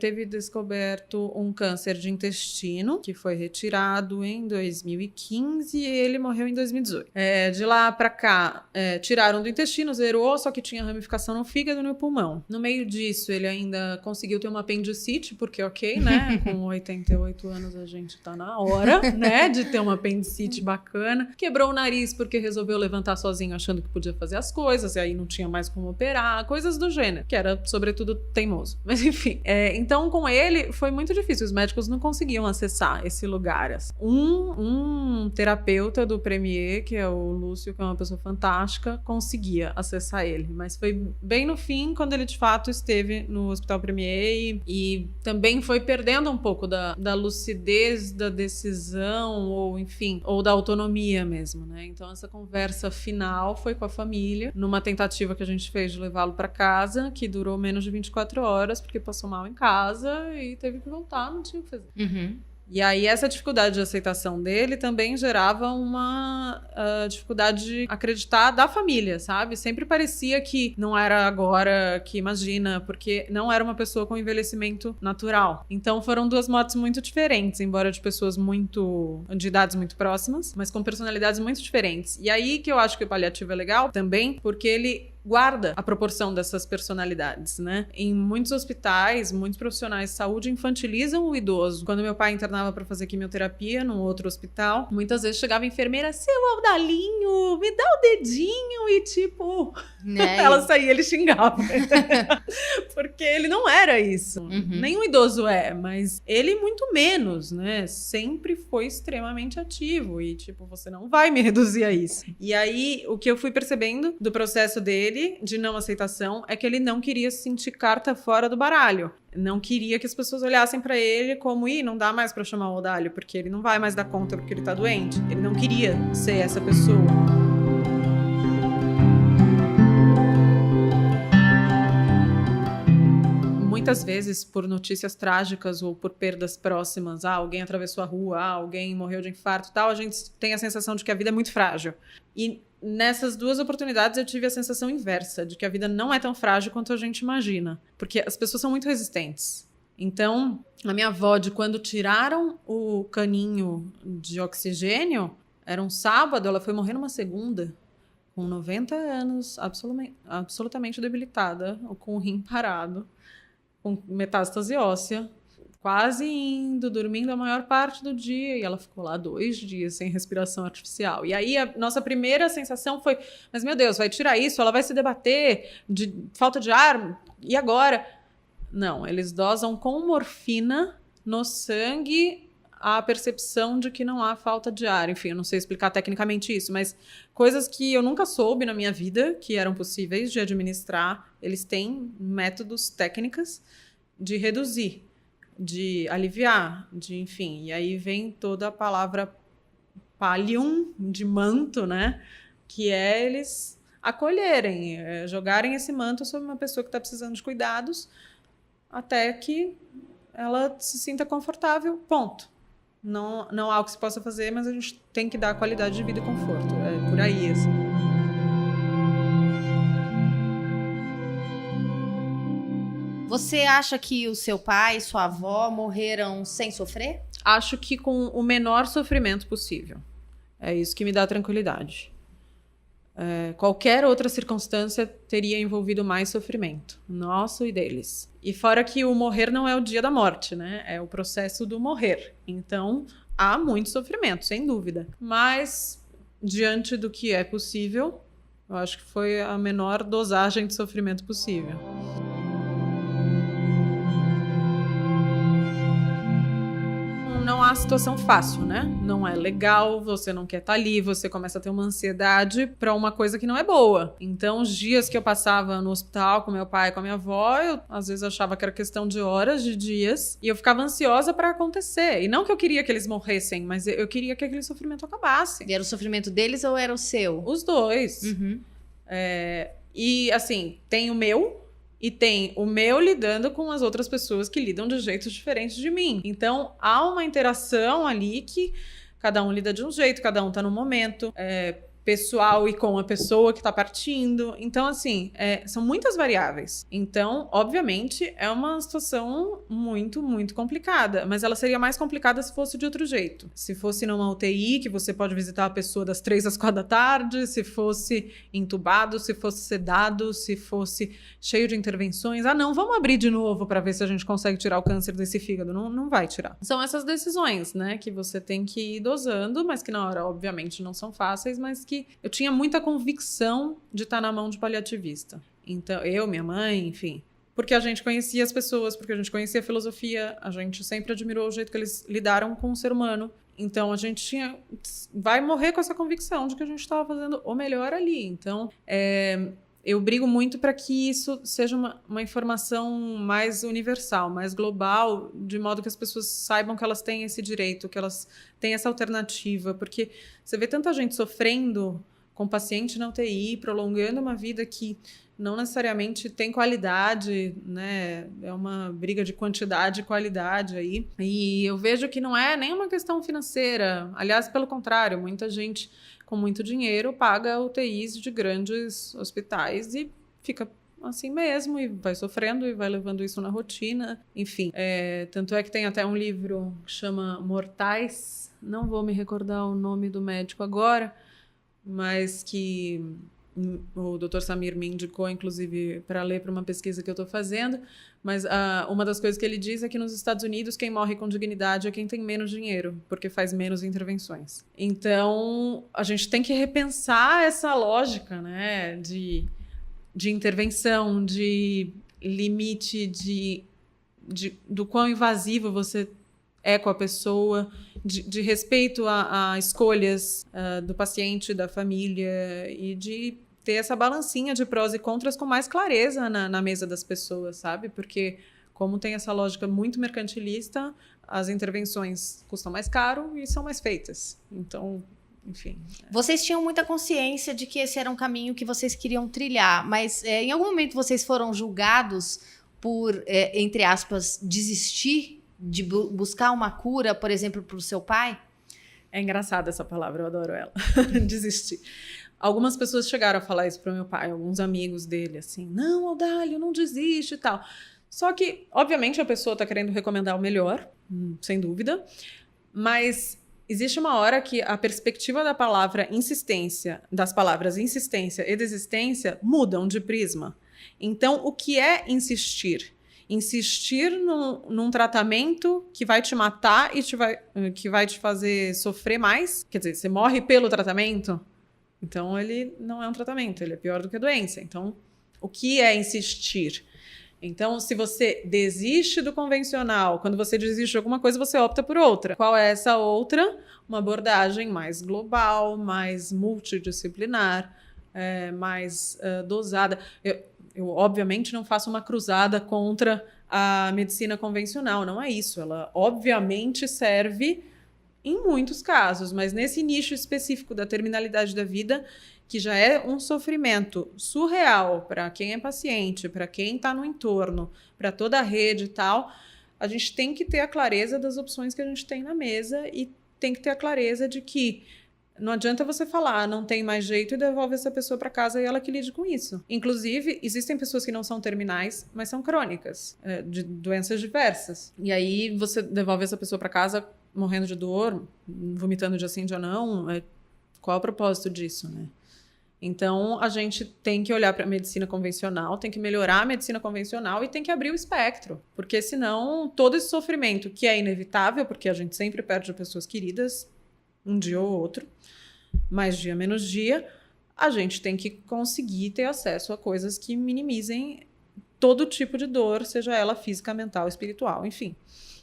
teve descoberto um câncer de intestino, que foi retirado em 2015 e ele morreu em 2018. De lá pra cá, tiraram do intestino, zerou, só que tinha ramificação no fígado e no pulmão. No meio disso, ele ainda conseguiu ter uma apendicite, porque ok, né? Com 88 anos a gente tá na hora, né? De ter uma apendicite bacana. Quebrou o nariz porque resolveu levantar sozinho achando que podia fazer as coisas, e aí não tinha mais como operar, coisas do gênero, que era, sobretudo, teimoso. Mas enfim, então com ele foi muito difícil, os médicos não conseguiam acessar esse lugar. Assim. Um terapeuta do Premier, que é o Lúcio, que é uma pessoa fantástica, conseguia acessar ele, mas foi bem no fim, quando ele de fato esteve no Hospital Premier e também foi perdendo um pouco da lucidez da decisão, ou enfim, ou da autonomia mesmo, né? Então essa conversa final foi com a família, numa tentativa que a gente fez de levá-lo para casa, que durou menos de 24 horas, porque passou mal em casa e teve que voltar, não tinha o que fazer. Uhum. E aí essa dificuldade de aceitação dele também gerava uma dificuldade de acreditar da família, sabe? Sempre parecia que não era agora que imagina, porque não era uma pessoa com envelhecimento natural. Então foram duas mortes muito diferentes, embora de pessoas de idades muito próximas, mas com personalidades muito diferentes. E aí que eu acho que o paliativo é legal também, porque ele guarda a proporção dessas personalidades, né? Em muitos hospitais, muitos profissionais de saúde infantilizam o idoso. Quando meu pai internava para fazer quimioterapia num outro hospital, muitas vezes chegava a enfermeira, seu Aldalinho, me dá o dedinho, e tipo, ela saía, ele xingava. Porque ele não era isso. Uhum. Nenhum idoso mas ele muito menos, né? Sempre foi extremamente ativo e tipo, você não vai me reduzir a isso. E aí, o que eu fui percebendo do processo dele de não aceitação é que ele não queria se sentir carta fora do baralho. Não queria que as pessoas olhassem pra ele como, não dá mais pra chamar o Audálio, porque ele não vai mais dar conta porque ele tá doente. Ele não queria ser essa pessoa. Muitas vezes, por notícias trágicas ou por perdas próximas, alguém atravessou a rua, alguém morreu de infarto e tal, a gente tem a sensação de que a vida é muito frágil. E nessas duas oportunidades eu tive a sensação inversa, de que a vida não é tão frágil quanto a gente imagina, porque as pessoas são muito resistentes. Então, a minha avó, quando tiraram o caninho de oxigênio, era um sábado, ela foi morrer numa segunda, com 90 anos, absolutamente debilitada, com o rim parado, com metástase óssea, quase dormindo a maior parte do dia, e ela ficou lá 2 dias sem respiração artificial. E aí a nossa primeira sensação foi, mas meu Deus, vai tirar isso, ela vai se debater de falta de ar, e agora? Não, eles dosam com morfina no sangue a percepção de que não há falta de ar. Enfim, eu não sei explicar tecnicamente isso, mas coisas que eu nunca soube na minha vida que eram possíveis de administrar, eles têm métodos, técnicas de reduzir, de aliviar, enfim. E aí vem toda a palavra pallium, de manto, né? Que é eles acolherem, jogarem esse manto sobre uma pessoa que está precisando de cuidados até que ela se sinta confortável, ponto. Não há o que se possa fazer, mas a gente tem que dar qualidade de vida e conforto. É por aí, assim. Você acha que o seu pai e sua avó morreram sem sofrer? Acho que com o menor sofrimento possível. É isso que me dá tranquilidade. Qualquer outra circunstância teria envolvido mais sofrimento, nosso e deles. E fora que o morrer não é o dia da morte, né? É o processo do morrer. Então, há muito sofrimento, sem dúvida. Mas, diante do que é possível, eu acho que foi a menor dosagem de sofrimento possível. Não há situação fácil, né? Não é legal, você não quer estar ali, você começa a ter uma ansiedade pra uma coisa que não é boa. Então, os dias que eu passava no hospital com meu pai e com a minha avó, eu às vezes achava que era questão de horas, de dias, e eu ficava ansiosa pra acontecer. E não que eu queria que eles morressem, mas eu queria que aquele sofrimento acabasse. E era o sofrimento deles ou era o seu? Os dois. Uhum. E, assim, tem o meu... E tem o meu lidando com as outras pessoas que lidam de jeitos diferentes de mim. Então, há uma interação ali que cada um lida de um jeito, cada um tá no momento. pessoal e com a pessoa que tá partindo. Então, assim, são muitas variáveis. Então, obviamente, é uma situação muito, muito complicada. Mas ela seria mais complicada se fosse de outro jeito. Se fosse numa UTI, que você pode visitar a pessoa das 3 às 4 da tarde, se fosse entubado, se fosse sedado, se fosse cheio de intervenções. Ah, não, vamos abrir de novo para ver se a gente consegue tirar o câncer desse fígado. Não, não vai tirar. São essas decisões, né, que você tem que ir dosando, mas que na hora, obviamente, não são fáceis, mas que eu tinha muita convicção de estar na mão de paliativista. Então, eu, minha mãe, enfim. Porque a gente conhecia as pessoas, porque a gente conhecia a filosofia, a gente sempre admirou o jeito que eles lidaram com o ser humano. Então, a gente vai morrer com essa convicção de que a gente estava fazendo o melhor ali. Então, eu brigo muito para que isso seja uma informação mais universal, mais global, de modo que as pessoas saibam que elas têm esse direito, que elas têm essa alternativa. Porque você vê tanta gente sofrendo com paciente na UTI, prolongando uma vida que não necessariamente tem qualidade, né? É uma briga de quantidade e qualidade aí. E eu vejo que não é nem uma questão financeira. Aliás, pelo contrário, muita gente com muito dinheiro paga UTIs de grandes hospitais e fica assim mesmo, e vai sofrendo e vai levando isso na rotina. Enfim, tanto é que tem até um livro que chama Mortais, não vou me recordar o nome do médico agora, mas que o Dr. Samir me indicou, inclusive, para ler para uma pesquisa que eu estou fazendo. Mas uma das coisas que ele diz é que nos Estados Unidos quem morre com dignidade é quem tem menos dinheiro, porque faz menos intervenções. Então, a gente tem que repensar essa lógica, né, de intervenção, de limite, do quão invasivo você é com a pessoa, de respeito a escolhas do paciente, da família, e de ter essa balancinha de prós e contras com mais clareza na mesa das pessoas, sabe? Porque como tem essa lógica muito mercantilista, as intervenções custam mais caro e são mais feitas. Então, enfim. Vocês tinham muita consciência de que esse era um caminho que vocês queriam trilhar, mas em algum momento vocês foram julgados por, entre aspas, desistir de buscar uma cura, por exemplo, para o seu pai? É engraçada essa palavra, eu adoro ela. Desistir. Algumas pessoas chegaram a falar isso para o meu pai, alguns amigos dele, assim, não, Audálio, não desiste e tal. Só que, obviamente, a pessoa está querendo recomendar o melhor, sem dúvida, mas existe uma hora que a perspectiva da palavra insistência, das palavras insistência e desistência mudam de prisma. Então, o que é insistir? Insistir num tratamento que vai te matar e que vai te fazer sofrer mais? Quer dizer, você morre pelo tratamento? Então, ele não é um tratamento, ele é pior do que a doença. Então, o que é insistir? Então, se você desiste do convencional, quando você desiste de alguma coisa, você opta por outra. Qual é essa outra? Uma abordagem mais global, mais multidisciplinar, mais dosada. Eu, obviamente, não faço uma cruzada contra a medicina convencional, não é isso. Ela, obviamente, serve em muitos casos, mas nesse nicho específico da terminalidade da vida, que já é um sofrimento surreal para quem é paciente, para quem está no entorno, para toda a rede e tal, a gente tem que ter a clareza das opções que a gente tem na mesa e tem que ter a clareza de que não adianta você falar, não tem mais jeito, e devolve essa pessoa para casa e ela que lide com isso. Inclusive, existem pessoas que não são terminais, mas são crônicas, de doenças diversas. E aí você devolve essa pessoa para casa morrendo de dor, vomitando de assim, de não. Qual é o propósito disso, né? Então, a gente tem que olhar para a medicina convencional, tem que melhorar a medicina convencional e tem que abrir o espectro. Porque senão, todo esse sofrimento, que é inevitável, porque a gente sempre perde pessoas queridas, um dia ou outro, mais dia, menos dia, a gente tem que conseguir ter acesso a coisas que minimizem todo tipo de dor, seja ela física, mental, espiritual, enfim.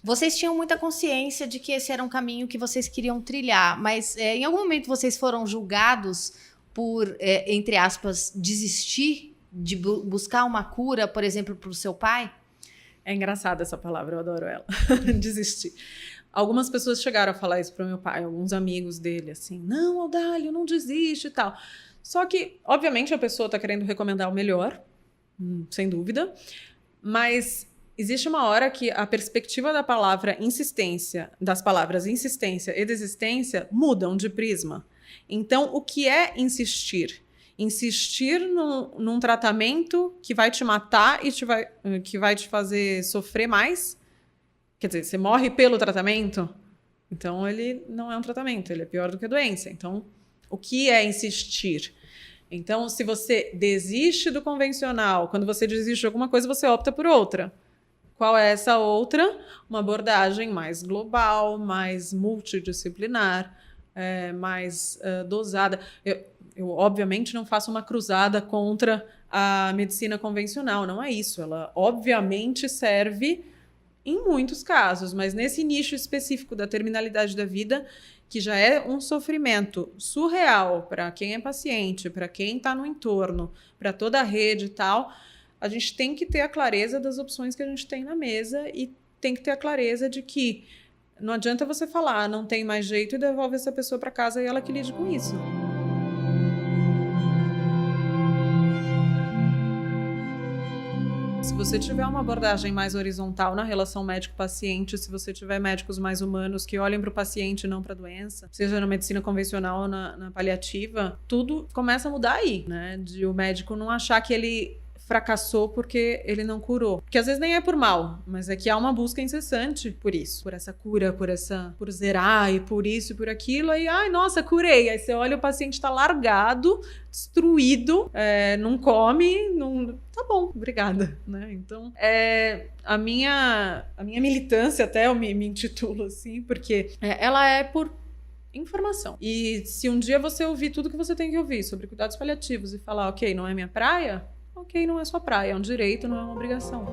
Vocês tinham muita consciência de que esse era um caminho que vocês queriam trilhar, mas em algum momento vocês foram julgados por, entre aspas, desistir de buscar uma cura, por exemplo, para o seu pai? É engraçada essa palavra, eu adoro ela. Desistir. Algumas pessoas chegaram a falar isso para o meu pai, alguns amigos dele, assim, não, Audálio, não desiste e tal. Só que, obviamente, a pessoa está querendo recomendar o melhor, sem dúvida, mas existe uma hora que a perspectiva da palavra insistência, das palavras insistência e desistência mudam de prisma. Então, o que é insistir? Insistir num tratamento que vai te matar e que vai te fazer sofrer mais? Quer dizer, você morre pelo tratamento? Então, ele não é um tratamento, ele é pior do que a doença. Então, o que é insistir? Então, se você desiste do convencional, quando você desiste de alguma coisa, você opta por outra. Qual é essa outra? Uma abordagem mais global, mais multidisciplinar, mais dosada. Eu, obviamente, não faço uma cruzada contra a medicina convencional, não é isso. Ela, obviamente, serve em muitos casos, mas nesse nicho específico da terminalidade da vida, que já é um sofrimento surreal para quem é paciente, para quem está no entorno, para toda a rede e tal, a gente tem que ter a clareza das opções que a gente tem na mesa e tem que ter a clareza de que não adianta você falar, não tem mais jeito e devolve essa pessoa para casa e ela que lide com isso. Se você tiver uma abordagem mais horizontal na relação médico-paciente, se você tiver médicos mais humanos que olhem para o paciente e não para a doença, seja na medicina convencional ou na paliativa, tudo começa a mudar aí, né? De o médico não achar que ele fracassou porque ele não curou. Porque às vezes nem é por mal, mas é que há uma busca incessante por isso, por essa cura, por zerar e por isso e por aquilo. Aí, ai, nossa, curei. Aí você olha, o paciente tá largado, destruído, não come, não... Tá bom, obrigada, né? Então, a minha militância, até eu me intitulo assim, porque ela é por informação. E se um dia você ouvir tudo que você tem que ouvir sobre cuidados paliativos e falar, ok, não é minha praia, ok, não é sua praia, é um direito, não é uma obrigação.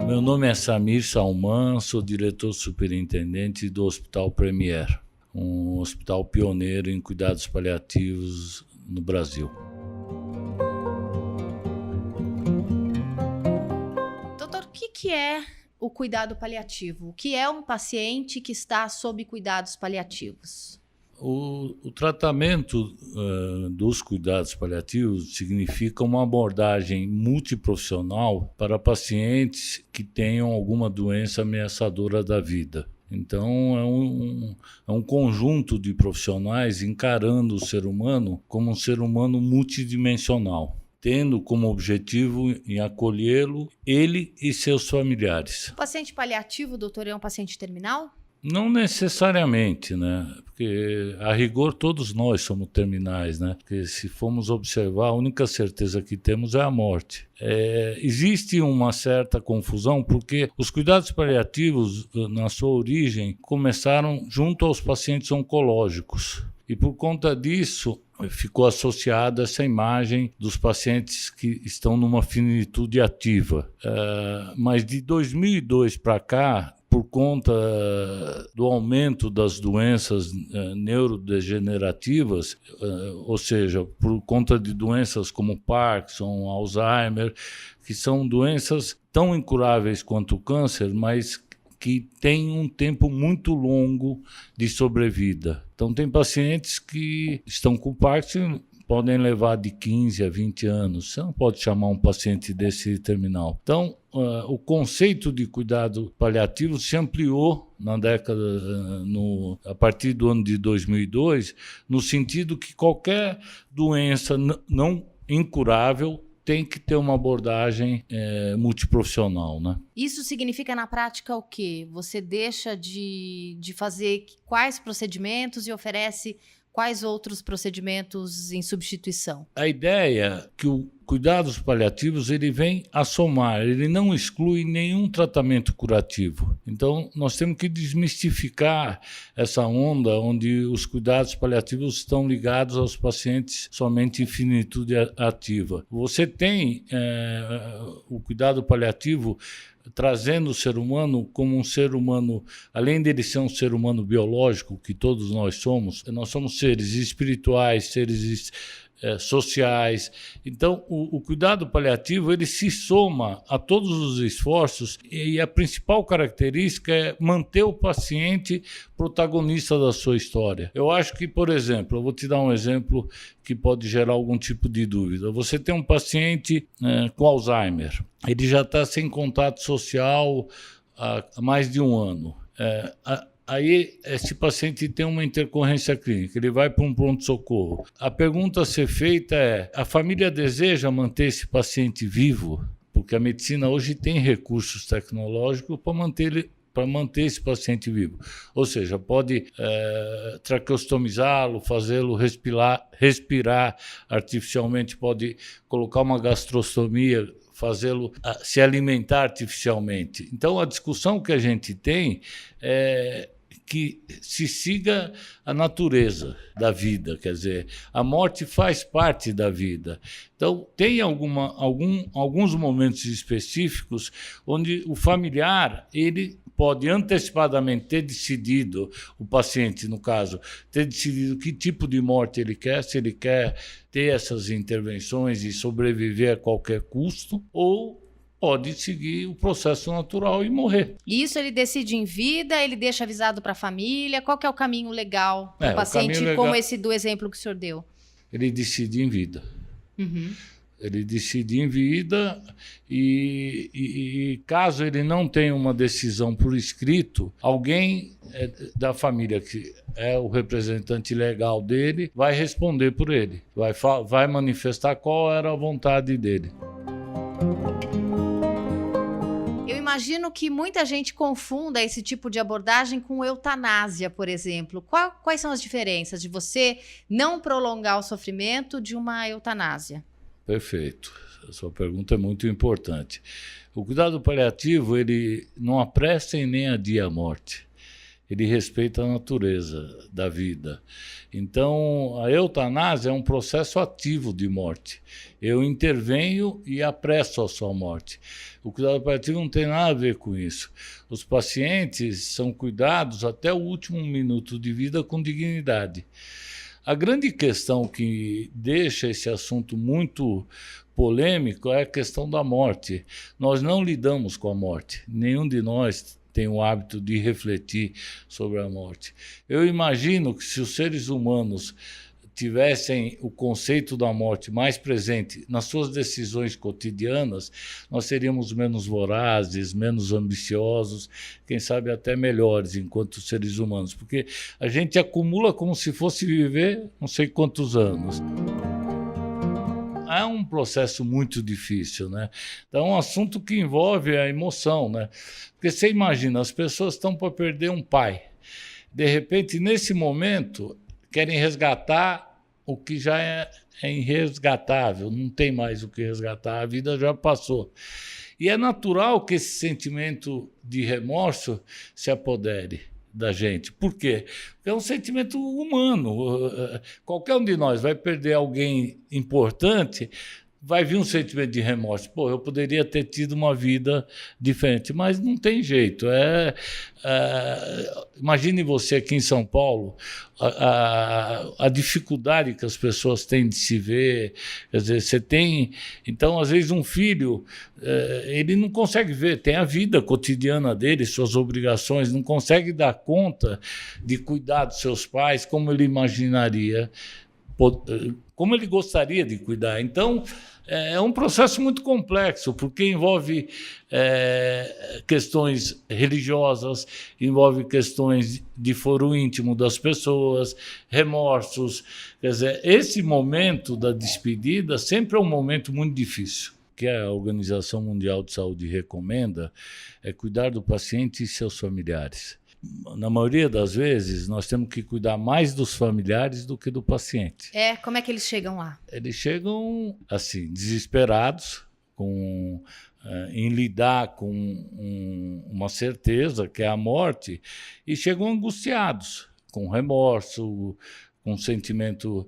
Meu nome é Samir Salman, sou diretor superintendente do Hospital Premier, um hospital pioneiro em cuidados paliativos no Brasil. Doutor, o que é o cuidado paliativo? O que é um paciente que está sob cuidados paliativos? O tratamento dos cuidados paliativos significa uma abordagem multiprofissional para pacientes que tenham alguma doença ameaçadora da vida. Então, é um conjunto de profissionais encarando o ser humano como um ser humano multidimensional, tendo como objetivo em acolhê-lo, ele e seus familiares. O paciente paliativo, doutor, é um paciente terminal? Não necessariamente, né? Porque, a rigor, todos nós somos terminais, né? Porque, se formos observar, a única certeza que temos é a morte. Existe uma certa confusão, porque os cuidados paliativos, na sua origem, começaram junto aos pacientes oncológicos. E, por conta disso, ficou associada essa imagem dos pacientes que estão numa finitude ativa. Mas, de 2002 para cá, por conta do aumento das doenças neurodegenerativas, ou seja, por conta de doenças como Parkinson, Alzheimer, que são doenças tão incuráveis quanto o câncer, mas que têm um tempo muito longo de sobrevida. Então, tem pacientes que estão com Parkinson, podem levar de 15 a 20 anos. Você não pode chamar um paciente desse terminal. Então, o conceito de cuidado paliativo se ampliou na década, a partir do ano de 2002, no sentido que qualquer doença não incurável tem que ter uma abordagem multiprofissional, né? Isso significa, na prática, o quê? Você deixa de fazer quais procedimentos e oferece quais outros procedimentos em substituição? A ideia é que o cuidados paliativos ele vem a somar, ele não exclui nenhum tratamento curativo. Então, nós temos que desmistificar essa onda onde os cuidados paliativos estão ligados aos pacientes somente em finitude ativa. Você tem o cuidado paliativo trazendo o ser humano como um ser humano, além dele ser um ser humano biológico, que todos nós somos seres espirituais, seres sociais. Então, o cuidado paliativo ele se soma a todos os esforços e a principal característica é manter o paciente protagonista da sua história. Eu acho que, por exemplo, eu vou te dar um exemplo que pode gerar algum tipo de dúvida. Você tem um paciente com Alzheimer, ele já está sem contato social há mais de um ano. Aí esse paciente tem uma intercorrência clínica, ele vai para um pronto-socorro. A pergunta a ser feita é: a família deseja manter esse paciente vivo? Porque a medicina hoje tem recursos tecnológicos para manter esse paciente vivo. Ou seja, pode traqueostomizá-lo, fazê-lo respirar artificialmente, pode colocar uma gastrostomia, fazê-lo se alimentar artificialmente. Então, a discussão que a gente tem é que se siga a natureza da vida, quer dizer, a morte faz parte da vida. Então, tem alguns momentos específicos onde o familiar, ele pode antecipadamente ter decidido, o paciente, no caso, ter decidido que tipo de morte ele quer, se ele quer ter essas intervenções e sobreviver a qualquer custo, ou pode seguir o processo natural e morrer. Isso ele decide em vida, ele deixa avisado para a família? Qual que é o caminho legal para o paciente, como esse do exemplo que o senhor deu? Ele decide em vida. Uhum. Ele decide em vida e caso ele não tenha uma decisão por escrito, alguém da família, que é o representante legal dele, vai responder por ele, vai manifestar qual era a vontade dele. Eu imagino que muita gente confunda esse tipo de abordagem com eutanásia, por exemplo. Quais são as diferenças de você não prolongar o sofrimento de uma eutanásia? Perfeito. A sua pergunta é muito importante. O cuidado paliativo, ele não apressa e nem adia a morte. Ele respeita a natureza da vida. Então, a eutanásia é um processo ativo de morte. Eu intervenho e apresso a sua morte. O cuidado paliativo não tem nada a ver com isso. Os pacientes são cuidados até o último minuto de vida com dignidade. A grande questão que deixa esse assunto muito polêmico é a questão da morte. Nós não lidamos com a morte. Nenhum de nós tem o hábito de refletir sobre a morte. Eu imagino que se os seres humanos tivessem o conceito da morte mais presente nas suas decisões cotidianas, nós seríamos menos vorazes, menos ambiciosos, quem sabe até melhores enquanto seres humanos, porque a gente acumula como se fosse viver não sei quantos anos. É um processo muito difícil, né? Então, é um assunto que envolve a emoção, né? Porque você imagina, as pessoas estão para perder um pai. De repente, nesse momento, querem resgatar o que já é irresgatável, não tem mais o que resgatar, a vida já passou. E é natural que esse sentimento de remorso se apodere da gente. Por quê? Porque é um sentimento humano. Qualquer um de nós vai perder alguém importante, vai vir um sentimento de remorso. Pô, eu poderia ter tido uma vida diferente, mas não tem jeito. Imagine você aqui em São Paulo, a dificuldade que as pessoas têm de se ver. Quer dizer, você tem... Então, às vezes, um filho, ele não consegue ver, tem a vida cotidiana dele, suas obrigações, não consegue dar conta de cuidar dos seus pais como ele imaginaria, como ele gostaria de cuidar. Então, é um processo muito complexo, porque envolve questões religiosas, envolve questões de foro íntimo das pessoas, remorsos. Quer dizer, esse momento da despedida sempre é um momento muito difícil. O que a Organização Mundial de Saúde recomenda é cuidar do paciente e seus familiares. Na maioria das vezes, nós temos que cuidar mais dos familiares do que do paciente. Como é que eles chegam lá? Eles chegam, assim, desesperados, em lidar com uma certeza, que é a morte, e chegam angustiados, com remorso, com sentimento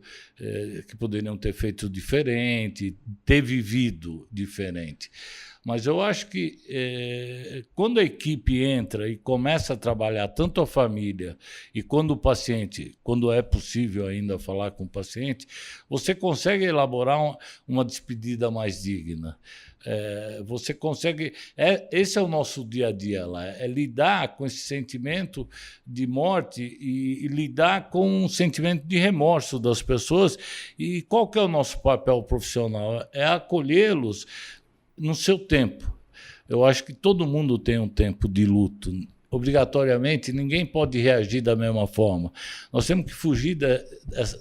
que poderiam ter feito diferente, ter vivido diferente. Mas eu acho que quando a equipe entra e começa a trabalhar tanto a família e quando o paciente, quando é possível ainda falar com o paciente, você consegue elaborar uma despedida mais digna. Você consegue... esse é o nosso dia a dia lá, é lidar com esse sentimento de morte e lidar com um sentimento de remorso das pessoas. E qual que é o nosso papel profissional? É acolhê-los no seu tempo. Eu acho que todo mundo tem um tempo de luto obrigatoriamente, ninguém pode reagir da mesma forma. Nós temos que fugir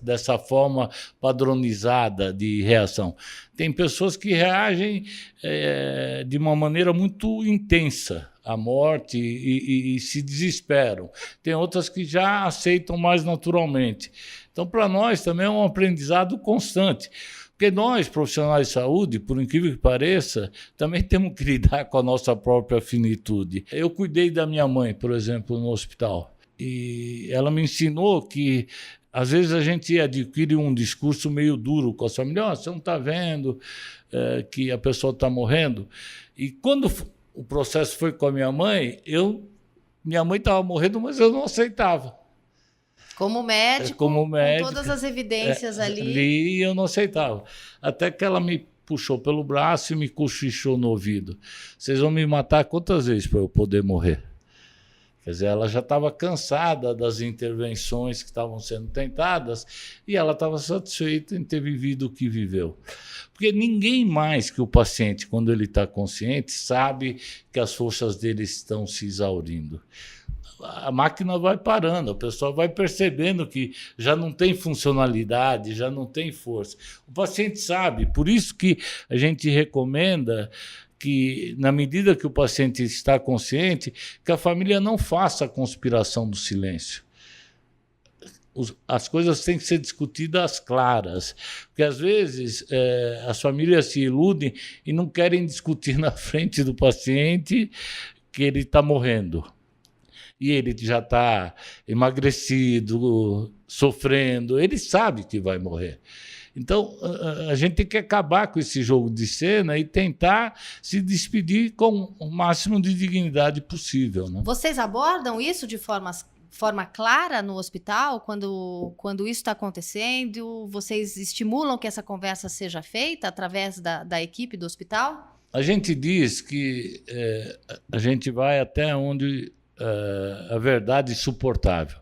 dessa forma padronizada de reação. Tem pessoas que reagem de uma maneira muito intensa à morte e se desesperam. Tem outras que já aceitam mais naturalmente. Então, para nós também é um aprendizado constante. Porque nós, profissionais de saúde, por incrível que pareça, também temos que lidar com a nossa própria finitude. Eu cuidei da minha mãe, por exemplo, no hospital. E ela me ensinou que, às vezes, a gente adquire um discurso meio duro com a família. Oh, você não está vendo que a pessoa está morrendo? E quando o processo foi com a minha mãe estava morrendo, mas eu não aceitava. Como médico, com todas as evidências ali, eu não aceitava. Até que ela me puxou pelo braço e me cochichou no ouvido. Vocês vão me matar quantas vezes para eu poder morrer? Quer dizer, ela já estava cansada das intervenções que estavam sendo tentadas e ela estava satisfeita em ter vivido o que viveu. Porque ninguém mais que o paciente, quando ele está consciente, sabe que as forças dele estão se exaurindo. A máquina vai parando, a pessoa vai percebendo que já não tem funcionalidade, já não tem força. O paciente sabe, por isso que a gente recomenda que, na medida que o paciente está consciente, que a família não faça a conspiração do silêncio. As coisas têm que ser discutidas às claras, porque às vezes as famílias se iludem e não querem discutir na frente do paciente que ele está morrendo. E ele já está emagrecido, sofrendo, ele sabe que vai morrer. Então, a gente tem que acabar com esse jogo de cena e tentar se despedir com o máximo de dignidade possível, né? Vocês abordam isso de forma clara no hospital, quando isso está acontecendo? Vocês estimulam que essa conversa seja feita através da equipe do hospital? A gente diz que a gente vai até onde a verdade é suportável.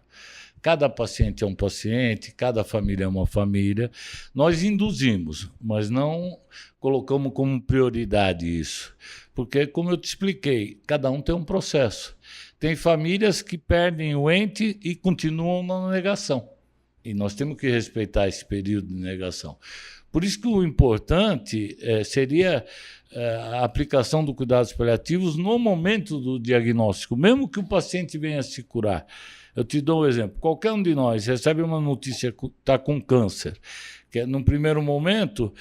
Cada paciente é um paciente, cada família é uma família. Nós induzimos, mas não colocamos como prioridade isso. Porque, como eu te expliquei, cada um tem um processo. Tem famílias que perdem o ente e continuam na negação. E nós temos que respeitar esse período de negação. Por isso que o importante seria a aplicação do cuidados paliativos no momento do diagnóstico, mesmo que o paciente venha se curar. Eu te dou um exemplo. Qualquer um de nós recebe uma notícia que está com câncer, que num primeiro momento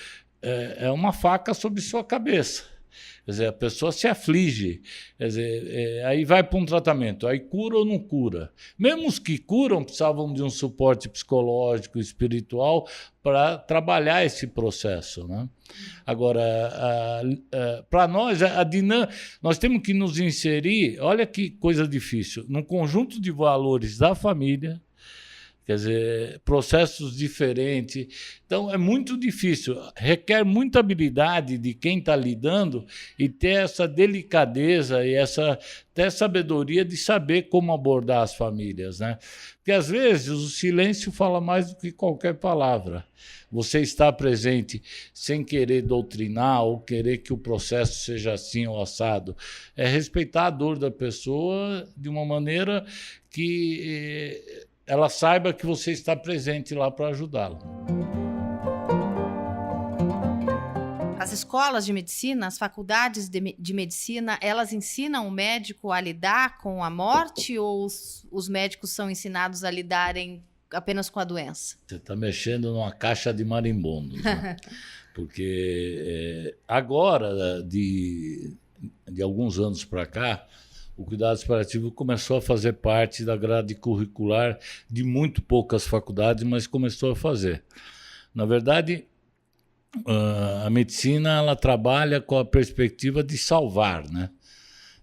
é uma faca sobre sua cabeça. Quer dizer, a pessoa se aflige, quer dizer, aí vai para um tratamento, aí cura ou não cura. Mesmo os que curam precisavam de um suporte psicológico, espiritual, para trabalhar esse processo, né? Agora, para nós, nós temos que nos inserir, olha que coisa difícil, num conjunto de valores da família, quer dizer, processos diferentes. Então, é muito difícil, requer muita habilidade de quem está lidando e ter essa delicadeza e ter sabedoria de saber como abordar as famílias, né? Porque, às vezes, o silêncio fala mais do que qualquer palavra. Você está presente sem querer doutrinar ou querer que o processo seja assim ou assado. É respeitar a dor da pessoa de uma maneira que ela saiba que você está presente lá para ajudá-la. As escolas de medicina, as faculdades de medicina, elas ensinam o médico a lidar com a morte ou os médicos são ensinados a lidarem apenas com a doença? Você está mexendo numa caixa de marimbondos, né? Porque agora, de alguns anos para cá, o cuidados paliativos começou a fazer parte da grade curricular de muito poucas faculdades, mas começou a fazer. Na verdade, a medicina ela trabalha com a perspectiva de salvar, né?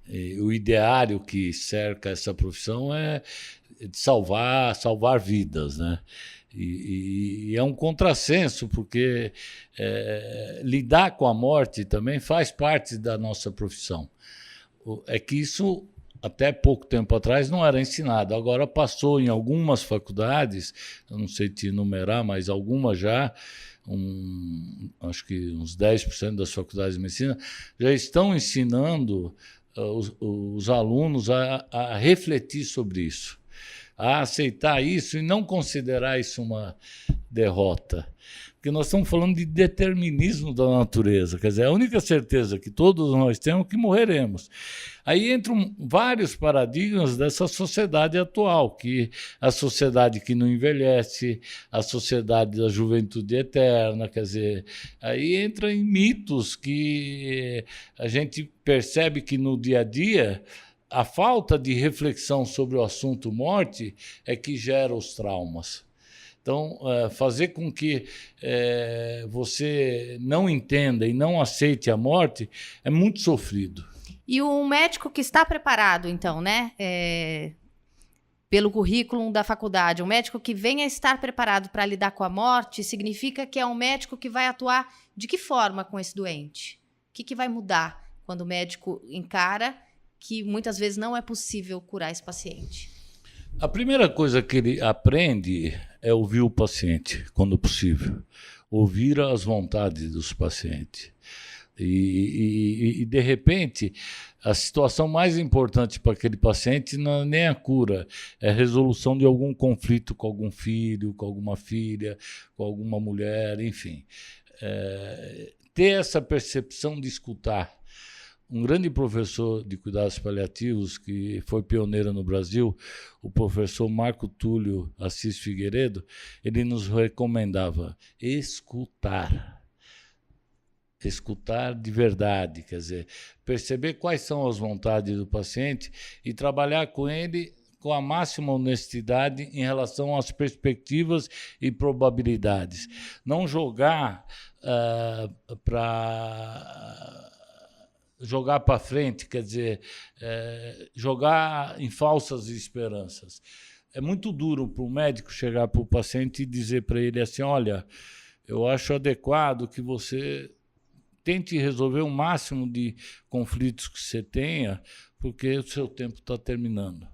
E o ideário que cerca essa profissão é de salvar vidas, né? E é um contrassenso, porque lidar com a morte também faz parte da nossa profissão. É que isso, até pouco tempo atrás, não era ensinado. Agora passou em algumas faculdades, eu não sei te enumerar, mas algumas já, acho que uns 10% das faculdades de medicina, já estão ensinando os alunos a refletir sobre isso, a aceitar isso e não considerar isso uma derrota. Porque nós estamos falando de determinismo da natureza, quer dizer, a única certeza que todos nós temos é que morreremos. Aí entram vários paradigmas dessa sociedade atual, que a sociedade que não envelhece, a sociedade da juventude eterna, quer dizer, aí entra em mitos que a gente percebe que no dia a dia a falta de reflexão sobre o assunto morte é que gera os traumas. Então, fazer com que você não entenda e não aceite a morte é muito sofrido. E um médico que está preparado, então, né, pelo currículo da faculdade, um médico que venha a estar preparado para lidar com a morte, significa que é um médico que vai atuar de que forma com esse doente? O que vai mudar quando o médico encara que muitas vezes não é possível curar esse paciente? A primeira coisa que ele aprende é ouvir o paciente, quando possível. Ouvir as vontades dos pacientes. E de repente, a situação mais importante para aquele paciente não é nem a cura, é a resolução de algum conflito com algum filho, com alguma filha, com alguma mulher, enfim. Ter essa percepção de escutar. Um grande professor de cuidados paliativos, que foi pioneiro no Brasil, o professor Marco Túlio Assis Figueiredo, ele nos recomendava escutar. Escutar de verdade, quer dizer, perceber quais são as vontades do paciente e trabalhar com ele com a máxima honestidade em relação às perspectivas e probabilidades. Não jogar para frente, quer dizer, jogar em falsas esperanças. É muito duro para o médico chegar para o paciente e dizer para ele assim, olha, eu acho adequado que você tente resolver o máximo de conflitos que você tenha, porque o seu tempo está terminando.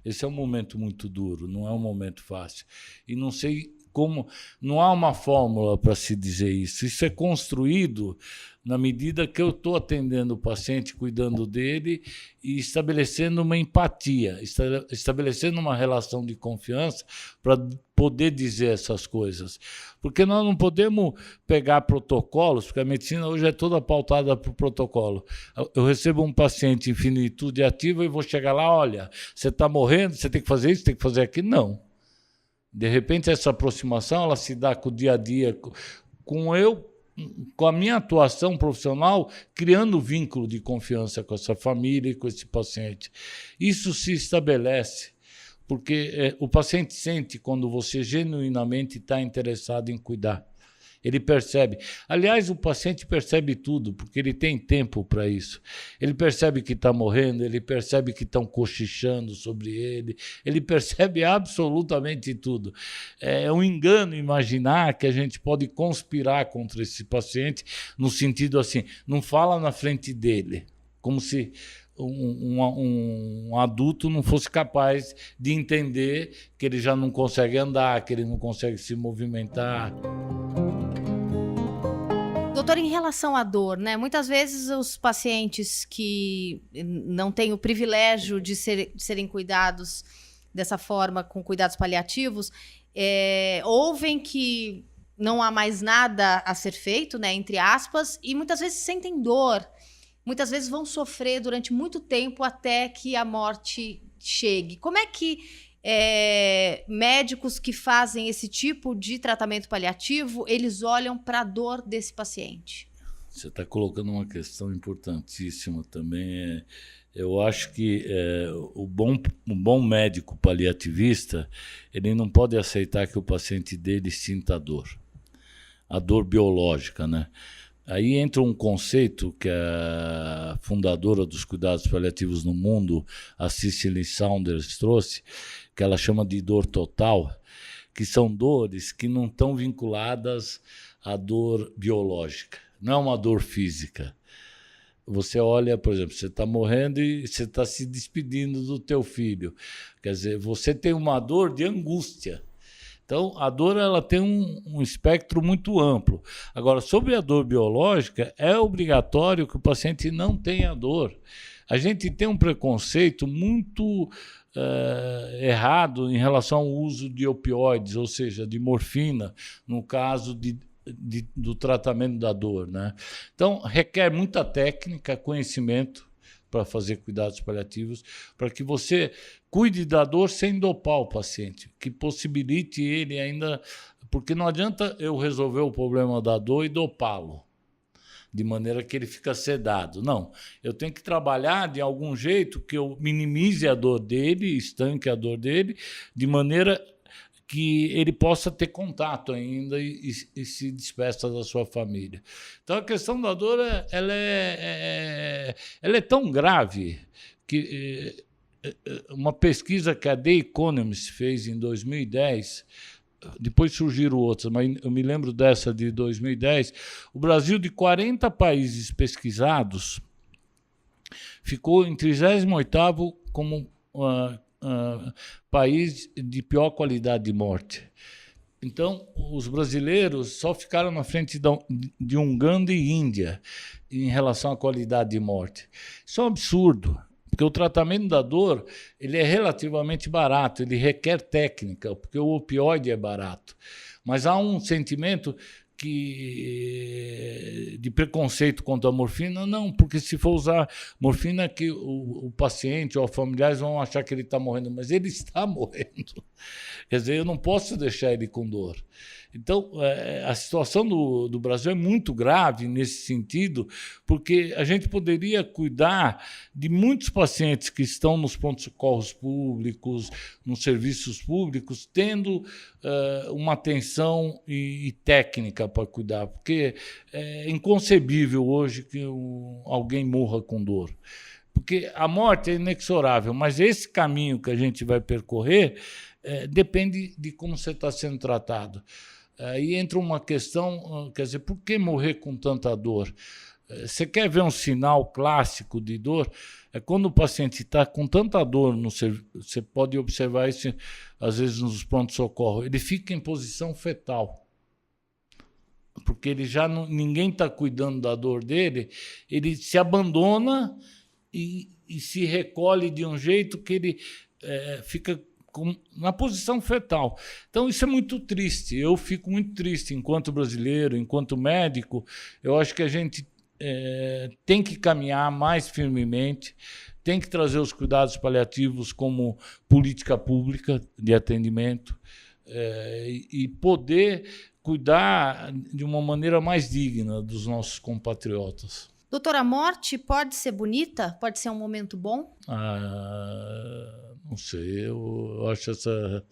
Esse é um momento muito duro, não é um momento fácil. E não sei como, não há uma fórmula para se dizer isso. Isso é construído na medida que eu estou atendendo o paciente, cuidando dele e estabelecendo uma empatia, estabelecendo uma relação de confiança para poder dizer essas coisas. Porque nós não podemos pegar protocolos, porque a medicina hoje é toda pautada por protocolo. Eu recebo um paciente em finitude ativa e vou chegar lá, olha, você está morrendo, você tem que fazer isso, tem que fazer aquilo. Não. De repente, essa aproximação ela se dá com o dia a dia, com a minha atuação profissional, criando vínculo de confiança com essa família e com esse paciente. Isso se estabelece, porque o paciente sente quando você genuinamente está interessado em cuidar. Ele percebe. Aliás, o paciente percebe tudo, porque ele tem tempo para isso. Ele percebe que está morrendo, ele percebe que estão cochichando sobre ele, ele percebe absolutamente tudo. É um engano imaginar que a gente pode conspirar contra esse paciente, no sentido assim, não fala na frente dele, como se um adulto não fosse capaz de entender que ele já não consegue andar, que ele não consegue se movimentar. Doutor, em relação à dor, né? Muitas vezes os pacientes que não têm o privilégio de serem cuidados dessa forma, com cuidados paliativos, ouvem que não há mais nada a ser feito, né? Entre aspas, e muitas vezes sentem dor. Muitas vezes vão sofrer durante muito tempo até que a morte chegue. Como é que médicos que fazem esse tipo de tratamento paliativo, eles olham para a dor desse paciente? Você está colocando uma questão importantíssima também. Eu acho que o bom médico paliativista, ele não pode aceitar que o paciente dele sinta a dor biológica, né? Aí entra um conceito que a fundadora dos cuidados paliativos no mundo, a Cicely Saunders, trouxe, que ela chama de dor total, que são dores que não estão vinculadas à dor biológica, não é uma dor física. Você olha, por exemplo, você está morrendo e você está se despedindo do teu filho. Quer dizer, você tem uma dor de angústia. Então, a dor ela tem um espectro muito amplo. Agora, sobre a dor biológica, é obrigatório que o paciente não tenha dor. A gente tem um preconceito muito errado em relação ao uso de opioides, ou seja, de morfina, no caso do tratamento da dor, né? Então, requer muita técnica, conhecimento para fazer cuidados paliativos, para que você cuide da dor sem dopar o paciente, que possibilite ele ainda... Porque não adianta eu resolver o problema da dor e dopá-lo, de maneira que ele fica sedado. Não, eu tenho que trabalhar de algum jeito que eu minimize a dor dele, estanque a dor dele, de maneira que ele possa ter contato ainda e se despeça da sua família. Então, a questão da dor ela é tão grave que uma pesquisa que a The Economist fez em 2010, depois surgiram outras, mas eu me lembro dessa de 2010, o Brasil, de 40 países pesquisados, ficou em 38º como país de pior qualidade de morte. Então, os brasileiros só ficaram na frente de Uganda e Índia em relação à qualidade de morte. Isso é um absurdo, porque o tratamento da dor ele é relativamente barato, ele requer técnica, porque o opioide é barato. Mas há um sentimento de preconceito contra a morfina, não, porque se for usar morfina, que o paciente ou os familiares vão achar que ele está morrendo, mas ele está morrendo. Quer dizer, eu não posso deixar ele com dor. Então, a situação do Brasil é muito grave nesse sentido, porque a gente poderia cuidar de muitos pacientes que estão nos prontos-socorros públicos, nos serviços públicos, tendo uma atenção e técnica para cuidar, porque é inconcebível hoje que alguém morra com dor. Porque a morte é inexorável, mas esse caminho que a gente vai percorrer depende de como você está sendo tratado. Aí entra uma questão, quer dizer, por que morrer com tanta dor? Você quer ver um sinal clássico de dor? É quando o paciente está com tanta dor, você pode observar isso às vezes nos pronto-socorro, ele fica em posição fetal. Porque ele ninguém está cuidando da dor dele, ele se abandona e se recolhe de um jeito que ele fica na posição fetal. Então, isso é muito triste. Eu fico muito triste enquanto brasileiro, enquanto médico. Eu acho que a gente tem que caminhar mais firmemente, tem que trazer os cuidados paliativos como política pública de atendimento e poder cuidar de uma maneira mais digna dos nossos compatriotas. Doutora, a morte pode ser bonita? Pode ser um momento bom? Não sei, eu acho essa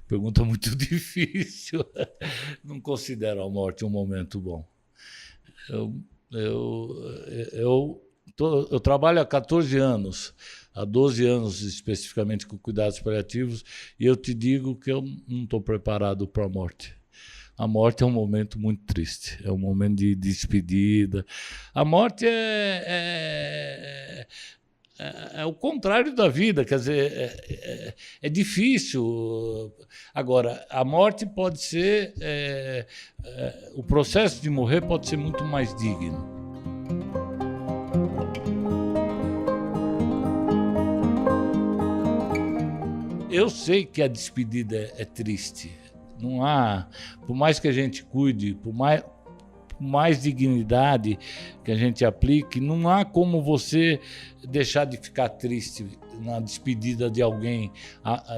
pergunta muito difícil. Não considero a morte um momento bom. Eu trabalho há 14 anos, há 12 anos especificamente com cuidados paliativos, e eu te digo que eu não estou preparado para a morte. A morte é um momento muito triste, é um momento de despedida. A morte é o contrário da vida, quer dizer, é difícil. Agora, a morte pode ser... o processo de morrer pode ser muito mais digno. Eu sei que a despedida é triste. Não há, por mais que a gente cuide, por mais dignidade que a gente aplique, não há como você deixar de ficar triste na despedida de alguém,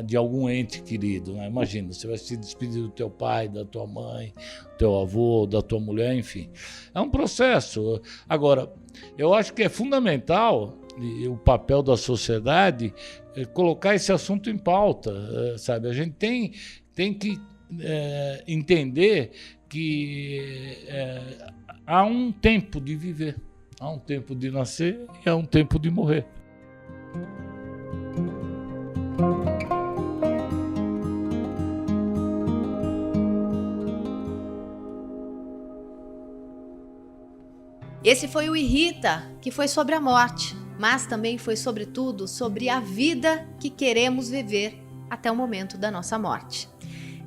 de algum ente querido, né? Imagina, você vai se despedir do teu pai, da tua mãe, do teu avô, da tua mulher, enfim. É um processo. Agora, eu acho que é fundamental o papel da sociedade colocar esse assunto em pauta, sabe? A gente tem que entender que há um tempo de viver, há um tempo de nascer e há um tempo de morrer. Esse foi o Irrita, que foi sobre a morte, mas também foi, sobretudo, sobre a vida que queremos viver até o momento da nossa morte.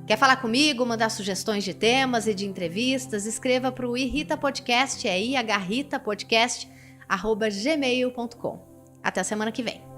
Quer falar comigo, mandar sugestões de temas e de entrevistas? Escreva para o Irrita Podcast, irritapodcast@gmail.com. Até a semana que vem.